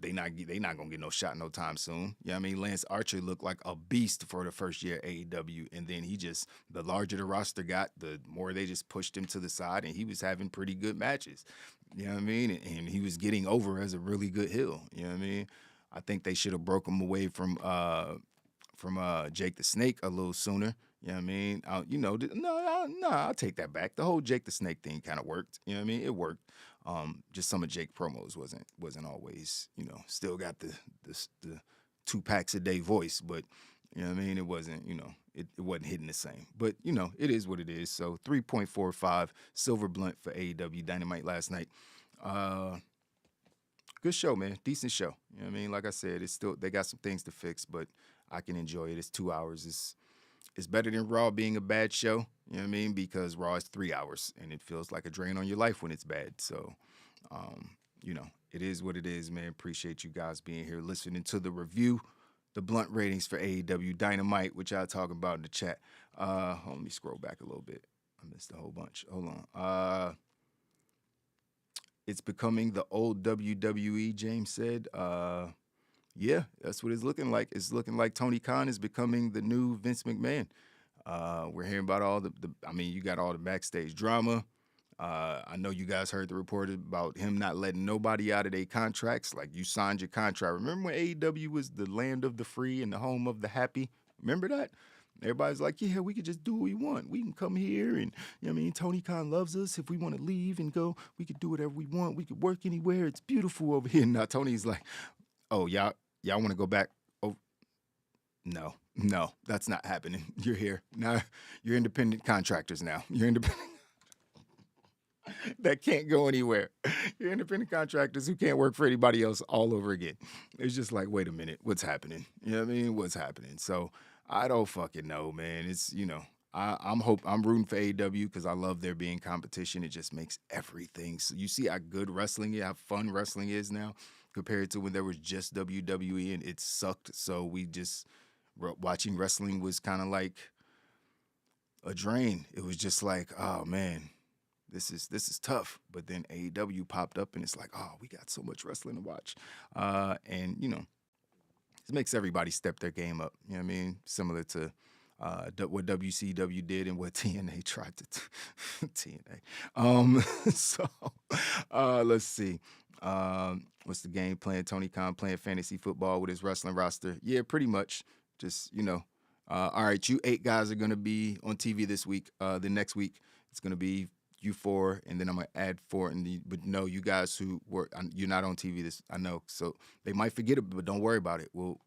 they not gonna get no shot no time soon. You know what I mean? Lance Archer looked like a beast for the first year at AEW, and then the larger the roster got, the more they just pushed him to the side, and he was having pretty good matches. You know what I mean? And he was getting over as a really good heel. You know what I mean? I think they should have broke him away from Jake the Snake a little sooner. You know what I mean? I'll take that back. The whole Jake the Snake thing kind of worked. You know what I mean? It worked. Just some of Jake promos wasn't always, still got the 2 packs a day voice, but you know what I mean? It wasn't, it wasn't hitting the same. But, it is what it is. So 3.45 Silver Blunt for AEW Dynamite last night. Good show, man. Decent show. You know what I mean? Like I said, they got some things to fix, but I can enjoy it. It's 2 hours. It's better than Raw being a bad show. You know what I mean? Because Raw is 3 hours, and it feels like a drain on your life when it's bad. So, it is what it is, man. Appreciate you guys being here, listening to the review. The blunt ratings for AEW Dynamite, which I'll talk about in the chat. Let me scroll back a little bit. I missed a whole bunch. Hold on. It's becoming the old WWE, James said. Yeah, that's what it's looking like. It's looking like Tony Khan is becoming the new Vince McMahon. We're hearing about all you got all the backstage drama. I know you guys heard the report about him not letting nobody out of their contracts. Like, you signed your contract. Remember when AEW was the land of the free and the home of the happy? Remember that? Everybody's like, yeah, we could just do what we want. We can come here and, Tony Khan loves us. If we want to leave and go, we could do whatever we want. We could work anywhere. It's beautiful over here. Now Tony's like, oh, y'all want to go back? Oh, no, that's not happening. You're here. Now you're independent contractors now. You're independent. That can't go anywhere. You're independent contractors who can't work for anybody else all over again. It's just like, wait a minute, what's happening? You know what I mean? What's happening? So I don't fucking know, man. It's, I'm rooting for AEW because I love there being competition. It just makes everything. So you see how good wrestling is, how fun wrestling is now compared to when there was just WWE and it sucked. So watching wrestling was kind of like a drain. It was just like, oh man, this is tough. But then AEW popped up and it's like, oh, we got so much wrestling to watch. And it makes everybody step their game up. You know what I mean? Similar to what WCW did and what TNA tried to TNA. So let's see. What's the game plan? Tony Khan playing fantasy football with his wrestling roster. Yeah, pretty much. Just, all right, you 8 guys are going to be on TV this week. The next week, it's going to be you 4, and then I'm going to add 4. But no, you guys who you're not on TV I know. So they might forget it, but don't worry about it. We'll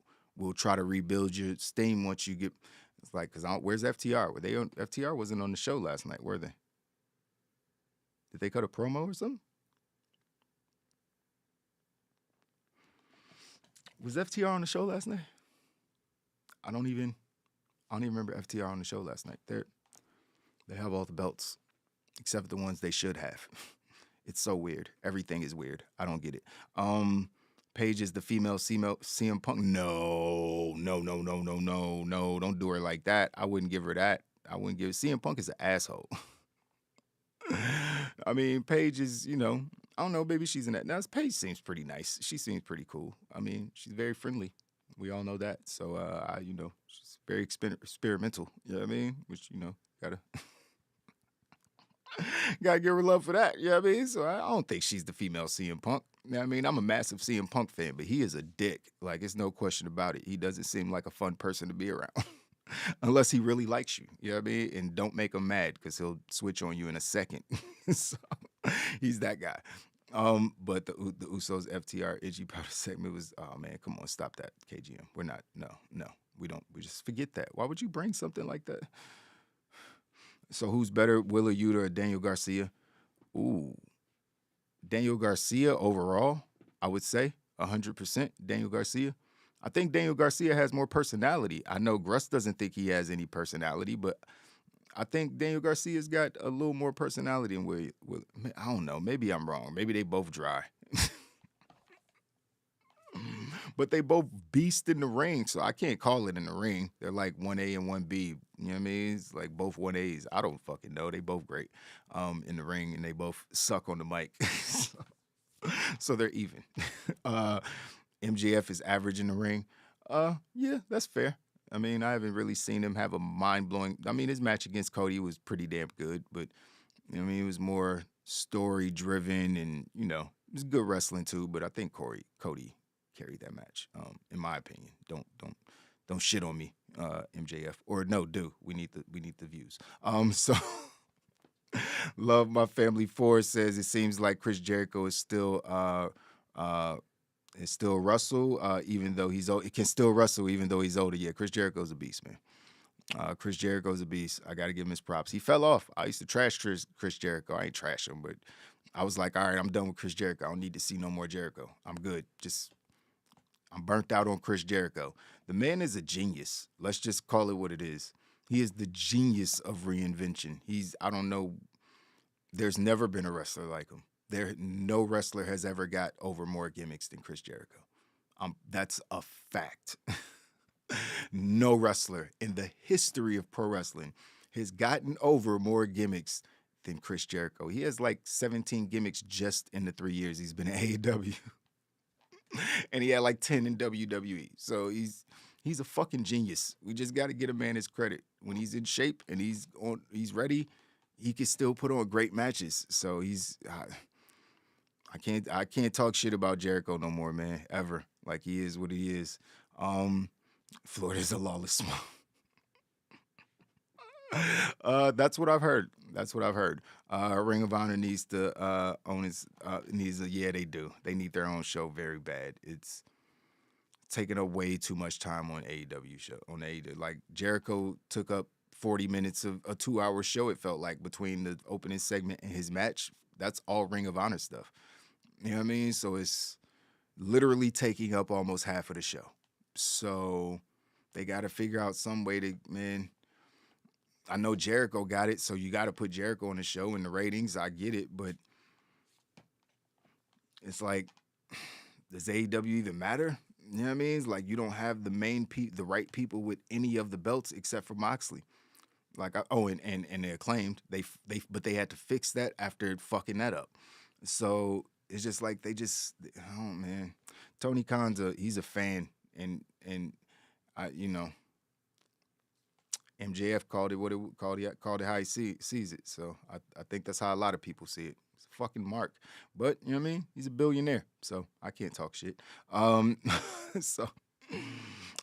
try to rebuild your steam once you get. It's like, where's FTR? Were they on? FTR wasn't on the show last night, were they? Did they cut a promo or something? Was FTR on the show last night? I don't even remember FTR on the show last night. They have all the belts, except for the ones they should have. It's so weird. Everything is weird. I don't get it. Paige is the female CM Punk. No. Don't do her like that. I wouldn't give her that. CM Punk is an asshole. I mean, Paige is, I don't know, maybe she's in that. Now, Paige seems pretty nice. She seems pretty cool. I mean, she's very friendly. We all know that. So, she's very experimental. You know what I mean? Which, gotta give her love for that. You know what I mean? So I don't think she's the female CM Punk. You know what I mean? I'm a massive CM Punk fan, but he is a dick. Like, it's no question about it. He doesn't seem like a fun person to be around. Unless he really likes you. You know what I mean? And don't make him mad because he'll switch on you in a second. So he's that guy. But the Usos FTR Itchy Powder segment was, oh man, come on, stop that, KGM. We're not, no. We just forget that. Why would you bring something like that? So who's better, Willa Yuta or Daniel Garcia? Ooh, Daniel Garcia overall, I would say 100% Daniel Garcia. I think Daniel Garcia has more personality. I know Gruss doesn't think he has any personality, but I think Daniel Garcia's got a little more personality than Will. I don't know. Maybe I'm wrong. Maybe they both dry. But they both beast in the ring, so I can't call it in the ring. They're like 1A and 1B. You know what I mean? It's like both 1As. I don't fucking know. They both great in the ring, and they both suck on the mic. So they're even. MJF is average in the ring. Yeah, that's fair. I mean, I haven't really seen him have a mind-blowing... I mean, his match against Cody was pretty damn good, but, you know what I mean, it was more story-driven and, you know, it was good wrestling too, but I think Cody carried that match, in my opinion. Don't shit on me, MJF. Or no, do. We need the views. So Love My Family 4 says it seems like Chris Jericho is still Russell, even though he's old. It can still wrestle even though he's older. Yeah, Chris Jericho's a beast, man. Chris Jericho's a beast. I got to give him his props. He fell off. I used to trash Chris Jericho. I ain't trash him, but I was like, all right, I'm done with Chris Jericho. I don't need to see no more Jericho. I'm good. I'm burnt out on Chris Jericho. The man is a genius. Let's just call it what it is. He is the genius of reinvention. I don't know, there's never been a wrestler like him. No wrestler has ever got over more gimmicks than Chris Jericho. That's a fact. No wrestler in the history of pro wrestling has gotten over more gimmicks than Chris Jericho. He has like 17 gimmicks just in the 3 years he's been at AEW. And he had like 10 in WWE. So he's a fucking genius. We just got to get a man his credit. When he's in shape and he's ready, he can still put on great matches. So I can't talk shit about Jericho no more, man, ever. Like, he is what he is. Florida's a lawless smoke. That's what I've heard. Ring of Honor needs to own his. Yeah, they do. They need their own show very bad. It's taking up way too much time on AEW show. On AEW, like Jericho took up 40 minutes of a 2-hour show. It felt like between the opening segment and his match. That's all Ring of Honor stuff. You know what I mean? So it's literally taking up almost half of the show. So they got to figure out some way to, man. I know Jericho got it, so you got to put Jericho on the show and the ratings. I get it, but it's like, does AEW even matter? You know what I mean? It's like you don't have the the right people with any of the belts except for Moxley. Like, and they Acclaimed. But they had to fix that after fucking that up. So it's just like oh man, Tony Khan's he's a fan, and MJF called it how he sees it. So I think that's how a lot of people see it. It's a fucking mark. But, you know what I mean? He's a billionaire, so I can't talk shit. So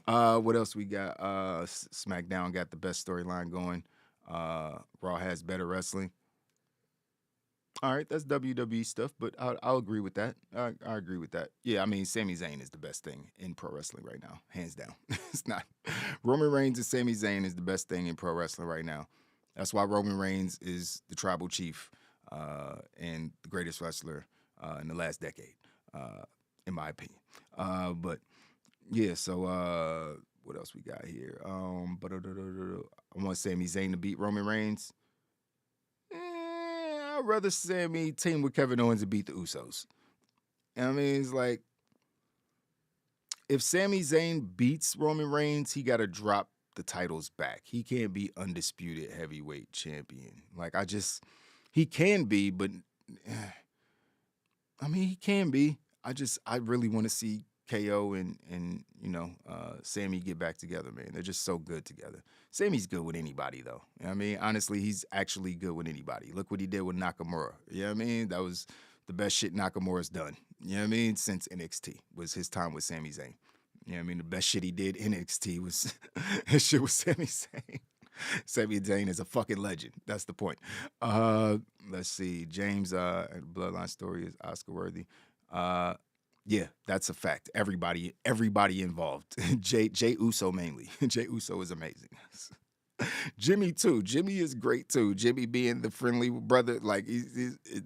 what else we got? SmackDown got the best storyline going. Raw has better wrestling. All right, that's WWE stuff, but I'll agree with that. I agree with that. Yeah, I mean, Sami Zayn is the best thing in pro wrestling right now, hands down. It's not. Roman Reigns and Sami Zayn is the best thing in pro wrestling right now. That's why Roman Reigns is the tribal chief and the greatest wrestler in the last decade, in my opinion. But yeah, so what else we got here? I want Sami Zayn to beat Roman Reigns. I'd rather Sami team with Kevin Owens and beat the Usos. I mean, it's like, if Sami Zayn beats Roman Reigns, he got to drop the titles back. He can't be undisputed heavyweight champion. Like, he can be, but, I mean, he can be. I really want to see KO and Sami get back together, man. They're just so good together. Sami's good with anybody, though. You know what I mean? Honestly, he's actually good with anybody. Look what he did with Nakamura. You know what I mean? That was the best shit Nakamura's done. You know what I mean? Since NXT was his time with Sami Zayn. You know what I mean? The best shit he did in NXT was his shit with Sami Zayn. Sami Zayn is a fucking legend. That's the point. Let's see. James, Bloodline Story is Oscar worthy. Yeah, that's a fact. Everybody involved. Jay Uso mainly. Jay Uso is amazing. Jimmy too. Jimmy is great too. Jimmy being the friendly brother, like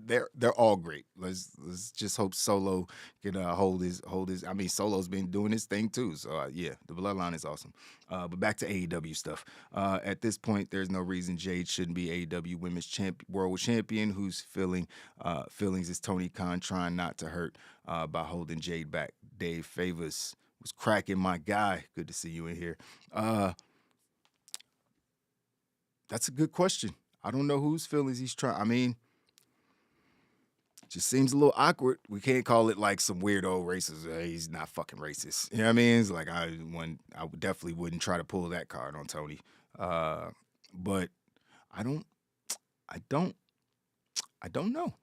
they're all great. Let's just hope Solo can hold his. I mean, Solo's been doing his thing too. So yeah, the bloodline is awesome. But back to AEW stuff. At this point, there's no reason Jade shouldn't be AEW Women's World Champion. Whose feelings is Tony Khan trying not to hurt by holding Jade back. Dave Favors was cracking, my guy. Good to see you in here. That's a good question. I don't know whose feelings he's trying. I mean, it just seems a little awkward. We can't call it like some weirdo racist. He's not fucking racist. You know what I mean? It's like I definitely wouldn't try to pull that card on Tony. But I don't know.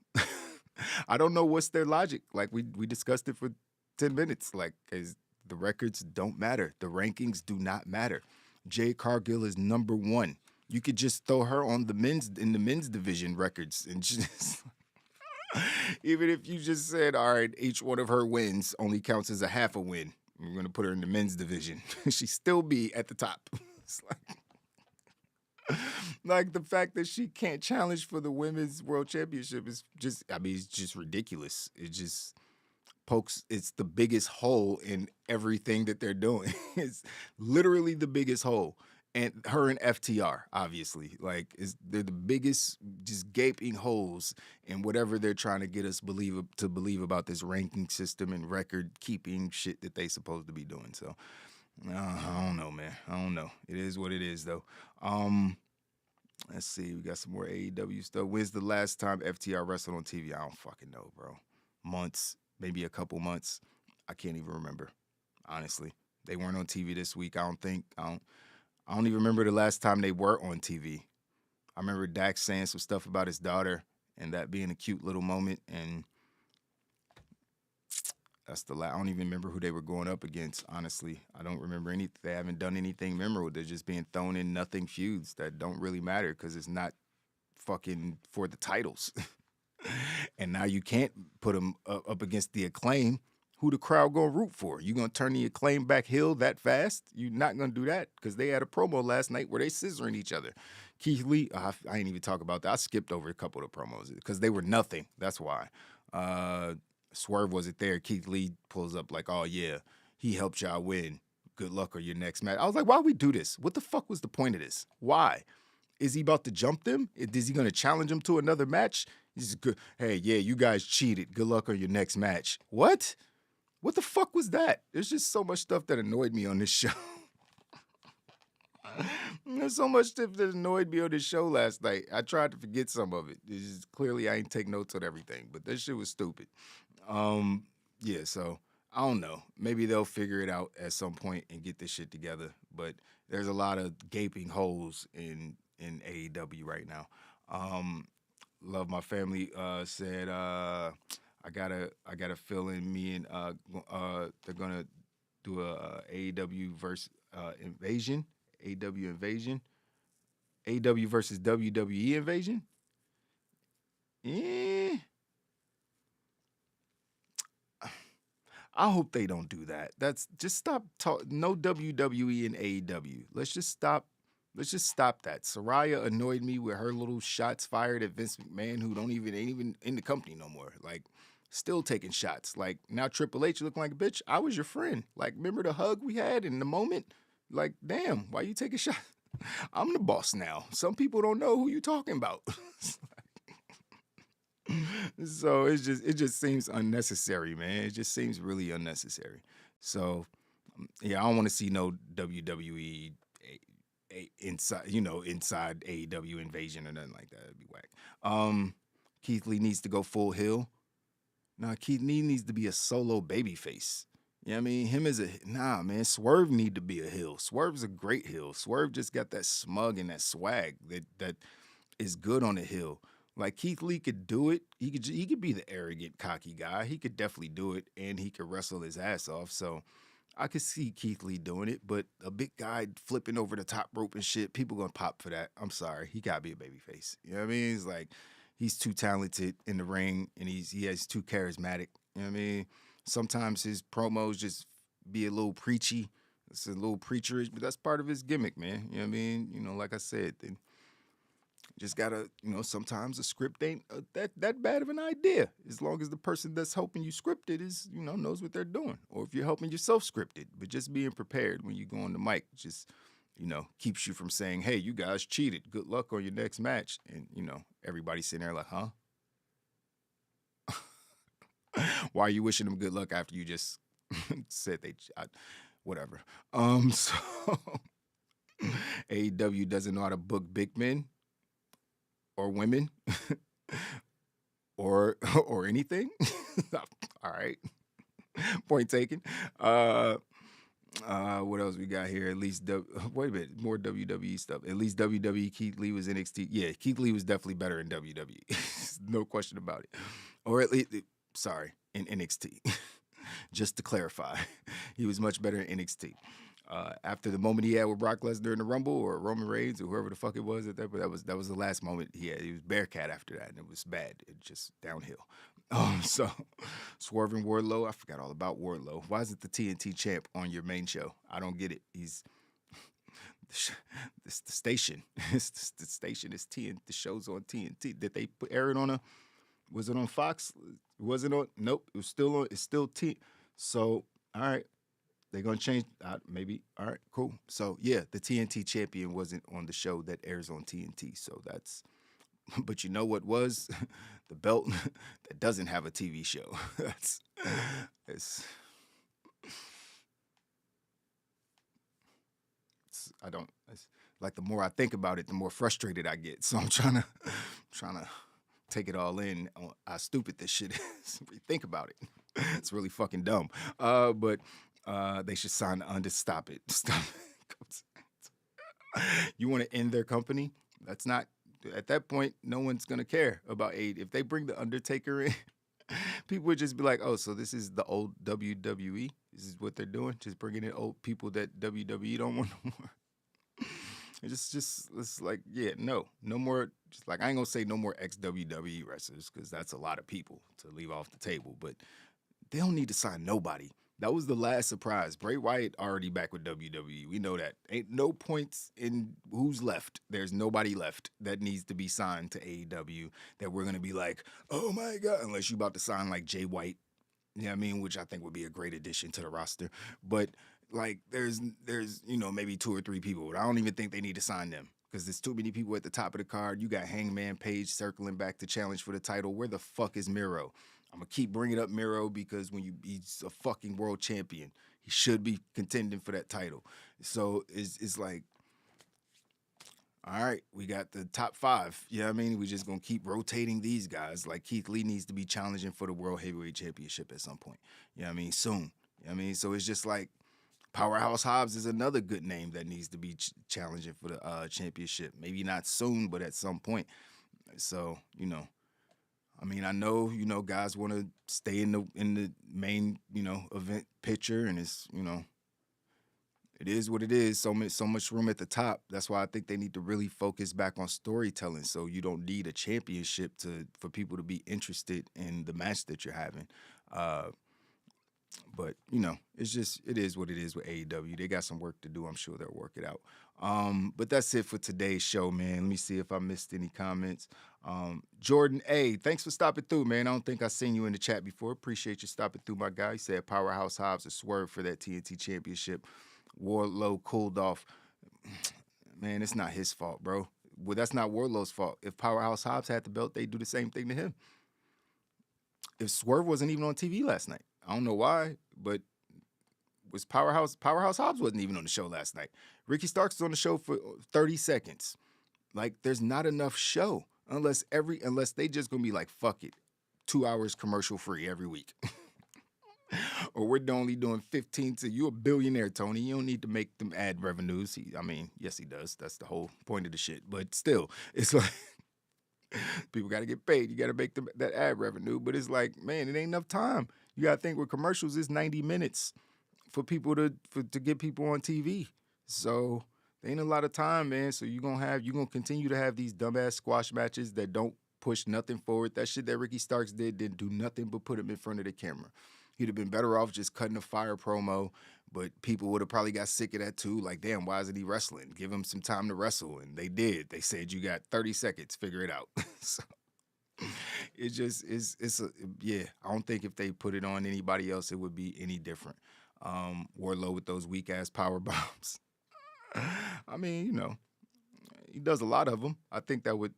I don't know what's their logic. Like we discussed it for 10 minutes. Like, the records don't matter. The rankings do not matter. Jade Cargill is number 1. You could just throw her on the men's division records and just even if you just said, all right, each one of her wins only counts as a half a win. We're gonna put her in the men's division. She'd still be at the top. It's like the fact that she can't challenge for the women's world championship is just, I mean, it's just ridiculous. It just it's the biggest hole in everything that they're doing. It's literally the biggest hole. And her and FTR, obviously, like they're the biggest just gaping holes in whatever they're trying to get us to believe about this ranking system and record keeping shit that they supposed to be doing. So I don't know, man. I don't know. It is what it is, though. Let's see. We got some more AEW stuff. When's the last time FTR wrestled on TV? I don't fucking know, bro. Months, maybe a couple months. I can't even remember. Honestly, they weren't on TV this week. I don't even remember the last time they were on TV. I remember Dax saying some stuff about his daughter and that being a cute little moment. And that's I don't even remember who they were going up against, honestly. I don't remember they haven't done anything memorable. They're just being thrown in nothing feuds that don't really matter because it's not fucking for the titles. And now you can't put them up against the Acclaim. Who the crowd gonna root for? You gonna turn the Acclaim back heel that fast? You're not gonna do that because they had a promo last night where they scissoring each other. Keith Lee, I ain't even talk about that. I skipped over a couple of the promos because they were nothing. That's why. Swerve wasn't there. Keith Lee pulls up like, oh yeah, he helped y'all win. Good luck on your next match. I was like, why we do this? What the fuck was the point of this? Why? Is he about to jump them? Is he gonna challenge them to another match? He's good. Hey, yeah, you guys cheated. Good luck on your next match. What? What the fuck was that? There's just so much stuff that annoyed me on this show. There's so much stuff that annoyed me on this show last night. I tried to forget some of it. It's just, clearly, I ain't take notes on everything, but that shit was stupid. Yeah, so I don't know. Maybe they'll figure it out at some point and get this shit together. But there's a lot of gaping holes in AEW right now. Love My Family said, I got a feeling me and they're gonna do a AEW versus Invasion. AEW Invasion. AEW versus WWE Invasion. Yeah. I hope they don't do that. That's just stop no WWE and AEW. Let's just stop that. Saraya annoyed me with her little shots fired at Vince McMahon, who ain't even in the company no more. Like, still taking shots. Like, now Triple H looking like a bitch. I was your friend. Like, remember the hug we had in the moment? Like, damn, why you taking shots? I'm the boss now. Some people don't know who you talking about. So it just seems unnecessary, man. It just seems really unnecessary. So yeah, I don't want to see no WWE inside AEW Invasion or nothing like that. It'd be whack. Keith Lee needs to go full heel. Nah, Keith Lee needs to be a solo babyface. You know what I mean? Man, Swerve need to be a heel. Swerve's a great heel. Swerve just got that smug and that swag that is good on the heel. Like, Keith Lee could do it. He could be the arrogant, cocky guy. He could definitely do it, and he could wrestle his ass off. So I could see Keith Lee doing it, but a big guy flipping over the top rope and shit, people gonna pop for that. I'm sorry. He gotta be a babyface. You know what I mean? It's like, he's too talented in the ring, and he's too charismatic. You know what I mean? sometimes his promos just be a little preachy. It's a little preacherish, but that's part of his gimmick, man. You know what I mean? You know, like I said, then just gotta, you know, sometimes a script ain't that bad of an idea, as long as the person that's helping you script it is, you know, knows what they're doing, or if you're helping yourself script it. But just being prepared when you go on the mic just, you know, keeps you from saying, hey, you guys cheated. Good luck on your next match. And, you know, everybody's sitting there like, huh? Why are you wishing them good luck after you just said whatever. So AEW doesn't know how to book big men or women or anything. All right. Point taken. What else we got here? At least, wait a minute, more WWE stuff. At least WWE, Keith Lee was NXT. Yeah, Keith Lee was definitely better in WWE. No question about it. Or at least, in NXT. Just to clarify, he was much better in NXT. After the moment he had with Brock Lesnar in the Rumble or Roman Reigns or whoever the fuck it was at that, but that was the last moment he had. He was Bearcat after that, and it was bad. It just downhill. So Swerving Wardlow, I forgot all about Wardlow. Why is it the TNT champ on your main show? I don't get it. He's the station. The station is TNT. The show's on TNT. Did they air it on was it on Fox? Was it on? Nope. It was still on. It's still T. So, all right. They're going to change. Maybe. All right. Cool. So, yeah, the TNT champion wasn't on the show that airs on TNT. So that's. But you know what was? The belt that doesn't have a TV show. It's like the more I think about it, the more frustrated I get. So I'm trying to take it all in on how stupid this shit is. Think about it. It's really fucking dumb. But they should sign on to stop it. Stop it. You want to end their company? That's not, at that point, no one's going to care about AEW. If they bring The Undertaker in, people would just be like, oh, so this is the old WWE? This is what they're doing? Just bringing in old people that WWE don't want no more? It's like, yeah, no more. Just like, I ain't gonna say no more ex-WWE wrestlers, because that's a lot of people to leave off the table, but they don't need to sign nobody. That was the last surprise. Bray Wyatt already back with WWE. We know that. Ain't no points in who's left. There's nobody left that needs to be signed to AEW that we're gonna be like, oh my God, unless you about to sign like Jay White, you know what I mean, which I think would be a great addition to the roster. But like, there's you know, maybe 2 or 3 people, but I don't even think they need to sign them, because there's too many people at the top of the card. You got Hangman Page circling back to challenge for the title. Where the fuck is Miro? I'm going to keep bringing up Miro because he's a fucking world champion. He should be contending for that title. So it's like, all right, we got the top 5. You know what I mean? We just going to keep rotating these guys. Like, Keith Lee needs to be challenging for the World Heavyweight Championship at some point. You know what I mean? Soon. You know what I mean? So it's just like, Powerhouse Hobbs is another good name that needs to be challenging for the championship. Maybe not soon, but at some point. So, you know, I mean, I know, you know, guys want to stay in the main, you know, event picture, and it's, you know, it is what it is. So much room at the top. That's why I think they need to really focus back on storytelling. So you don't need a championship for people to be interested in the match that you're having. But, you know, it is what it is with AEW. They got some work to do. I'm sure they'll work it out. But that's it for today's show, man. Let me see if I missed any comments. Jordan A., thanks for stopping through, man. I don't think I seen you in the chat before. Appreciate you stopping through, my guy. He said Powerhouse Hobbs a swerve for that TNT championship. Wardlow cooled off. Man, it's not his fault, bro. Well, that's not Wardlow's fault. If Powerhouse Hobbs had the belt, they'd do the same thing to him. If Swerve wasn't even on TV last night, I don't know why, but was Powerhouse Hobbs wasn't even on the show last night. Ricky Starks was on the show for 30 seconds. Like, there's not enough show unless they just gonna be like, fuck it, 2 hours commercial free every week. Or we're only doing 15 to you a billionaire, Tony. You don't need to make them ad revenues. Yes, he does. That's the whole point of the shit. But still, it's like people got to get paid. You got to make that ad revenue. But it's like, man, it ain't enough time. You got to think with commercials, it's 90 minutes for people to get people on TV. So there ain't a lot of time, man. So you're going to continue to have these dumbass squash matches that don't push nothing forward. That shit that Ricky Starks didn't do nothing but put him in front of the camera. He'd have been better off just cutting a fire promo, but people would have probably got sick of that too. Like, damn, why isn't he wrestling? Give him some time to wrestle. And they did. They said, you got 30 seconds, figure it out. So it just is, I don't think if they put it on anybody else, it would be any different. Wardlow with those weak ass power bombs. I mean, you know, he does a lot of them. I think that would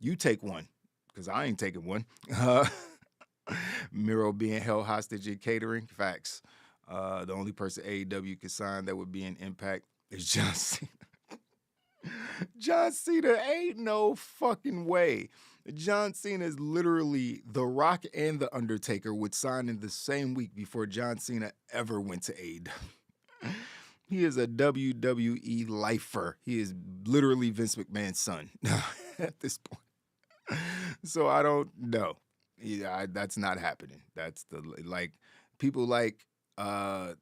you take one, because I ain't taking one. Miro being held hostage in catering, facts. The only person AEW could sign that would be an Impact is John Cena. John Cena, ain't no fucking way. John Cena is literally The Rock and The Undertaker would sign in the same week before John Cena ever went to AEW. He is a WWE lifer. He is literally Vince McMahon's son at this point. So I don't know. Yeah, that's not happening. That's people like, I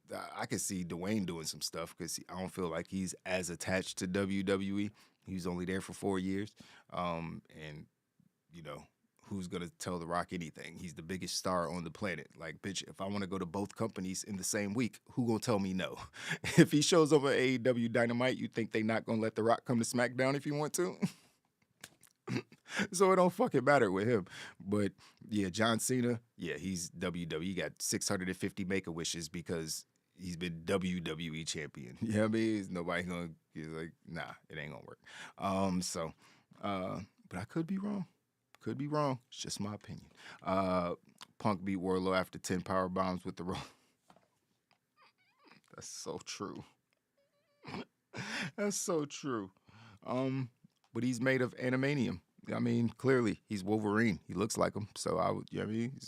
could see Dwayne doing some stuff because I don't feel like he's as attached to WWE. He was only there for 4 years. And, you know, who's going to tell The Rock anything? He's the biggest star on the planet. Like, bitch, if I want to go to both companies in the same week, who going to tell me no? If he shows up on AEW Dynamite, you think they not going to let The Rock come to SmackDown if he want to? So it don't fucking matter with him. But, yeah, John Cena, yeah, he's WWE. He got 650 Make-A-Wishes because he's been WWE champion. You know what I mean? Is nobody going to, like, nah, it ain't going to work. But I could be wrong. Could be wrong. It's just my opinion. Punk beat Wardlow after 10 power bombs with the roll. That's so true. That's so true. But he's made of animanium. I mean, clearly he's Wolverine. He looks like him. So I would, you know what I mean?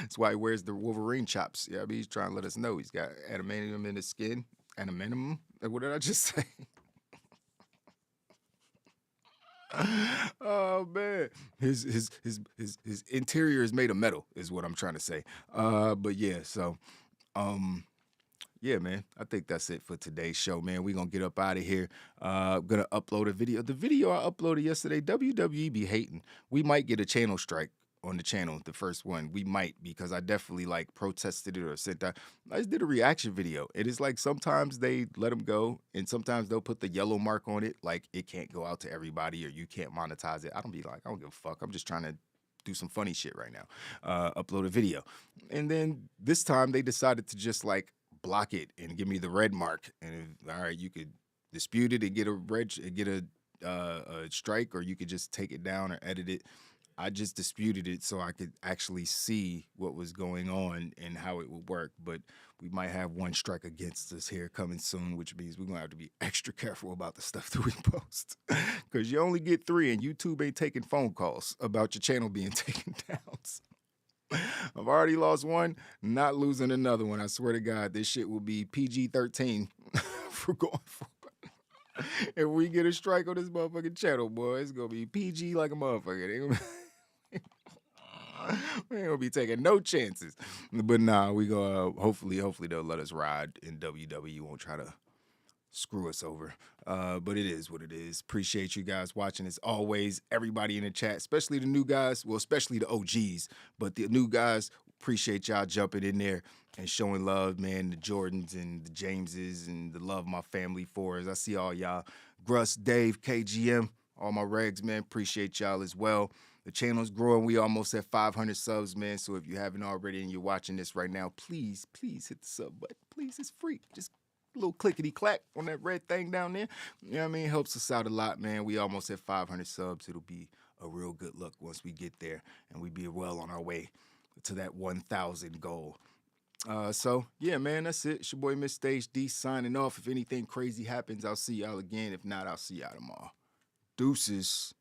That's why he wears the Wolverine chops. Yeah, I mean, he's trying to let us know he's got animanium in his skin. Animanium? What did I just say? Oh man, his interior is made of metal, is what I'm trying to say. But yeah, so yeah, man, I think that's it for today's show, man. We're gonna get up out of here. Gonna upload a video. The video I uploaded yesterday, WWE be hating. We might get a channel strike on the channel, the first one. We might, because I definitely like protested it or sent out. I just did a reaction video. It is like sometimes they let them go and sometimes they'll put the yellow mark on it, like it can't go out to everybody or you can't monetize it. I don't give a fuck. I'm just trying to do some funny shit right now. Upload a video. And then this time they decided to just like block it and give me the red mark. And all right, you could dispute it and get a strike, or you could just take it down or edit it. I just disputed it so I could actually see what was going on and how it would work. But we might have one strike against us here coming soon, which means we're going to have to be extra careful about the stuff that we post. Because you only get 3 and YouTube ain't taking phone calls about your channel being taken down. So I've already lost one, not losing another one. I swear to God, this shit will be PG-13 for going forward. If we get a strike on this motherfucking channel, boy, it's going to be PG like a motherfucker. We ain't gonna be taking no chances. But nah, we go. Hopefully they'll let us ride in WWE. Won't try to screw us over. But it is what it is. Appreciate you guys watching as always. Everybody in the chat, especially the new guys. Well, especially the OGs, but the new guys. Appreciate y'all jumping in there and showing love, man. The Jordans and the Jameses and the love my family for us. I see all y'all. Gruss, Dave, KGM, all my regs, man. Appreciate y'all as well. The channel's growing. We almost at 500 subs, man. So if you haven't already and you're watching this right now, please hit the sub button. Please, it's free. Just a little clickety-clack on that red thing down there. You know what I mean? Helps us out a lot, man. We almost at 500 subs. It'll be a real good look once we get there. And we be well on our way to that 1,000 goal. So, yeah, man, that's it. It's your boy, Miss Stage D, signing off. If anything crazy happens, I'll see y'all again. If not, I'll see y'all tomorrow. Deuces.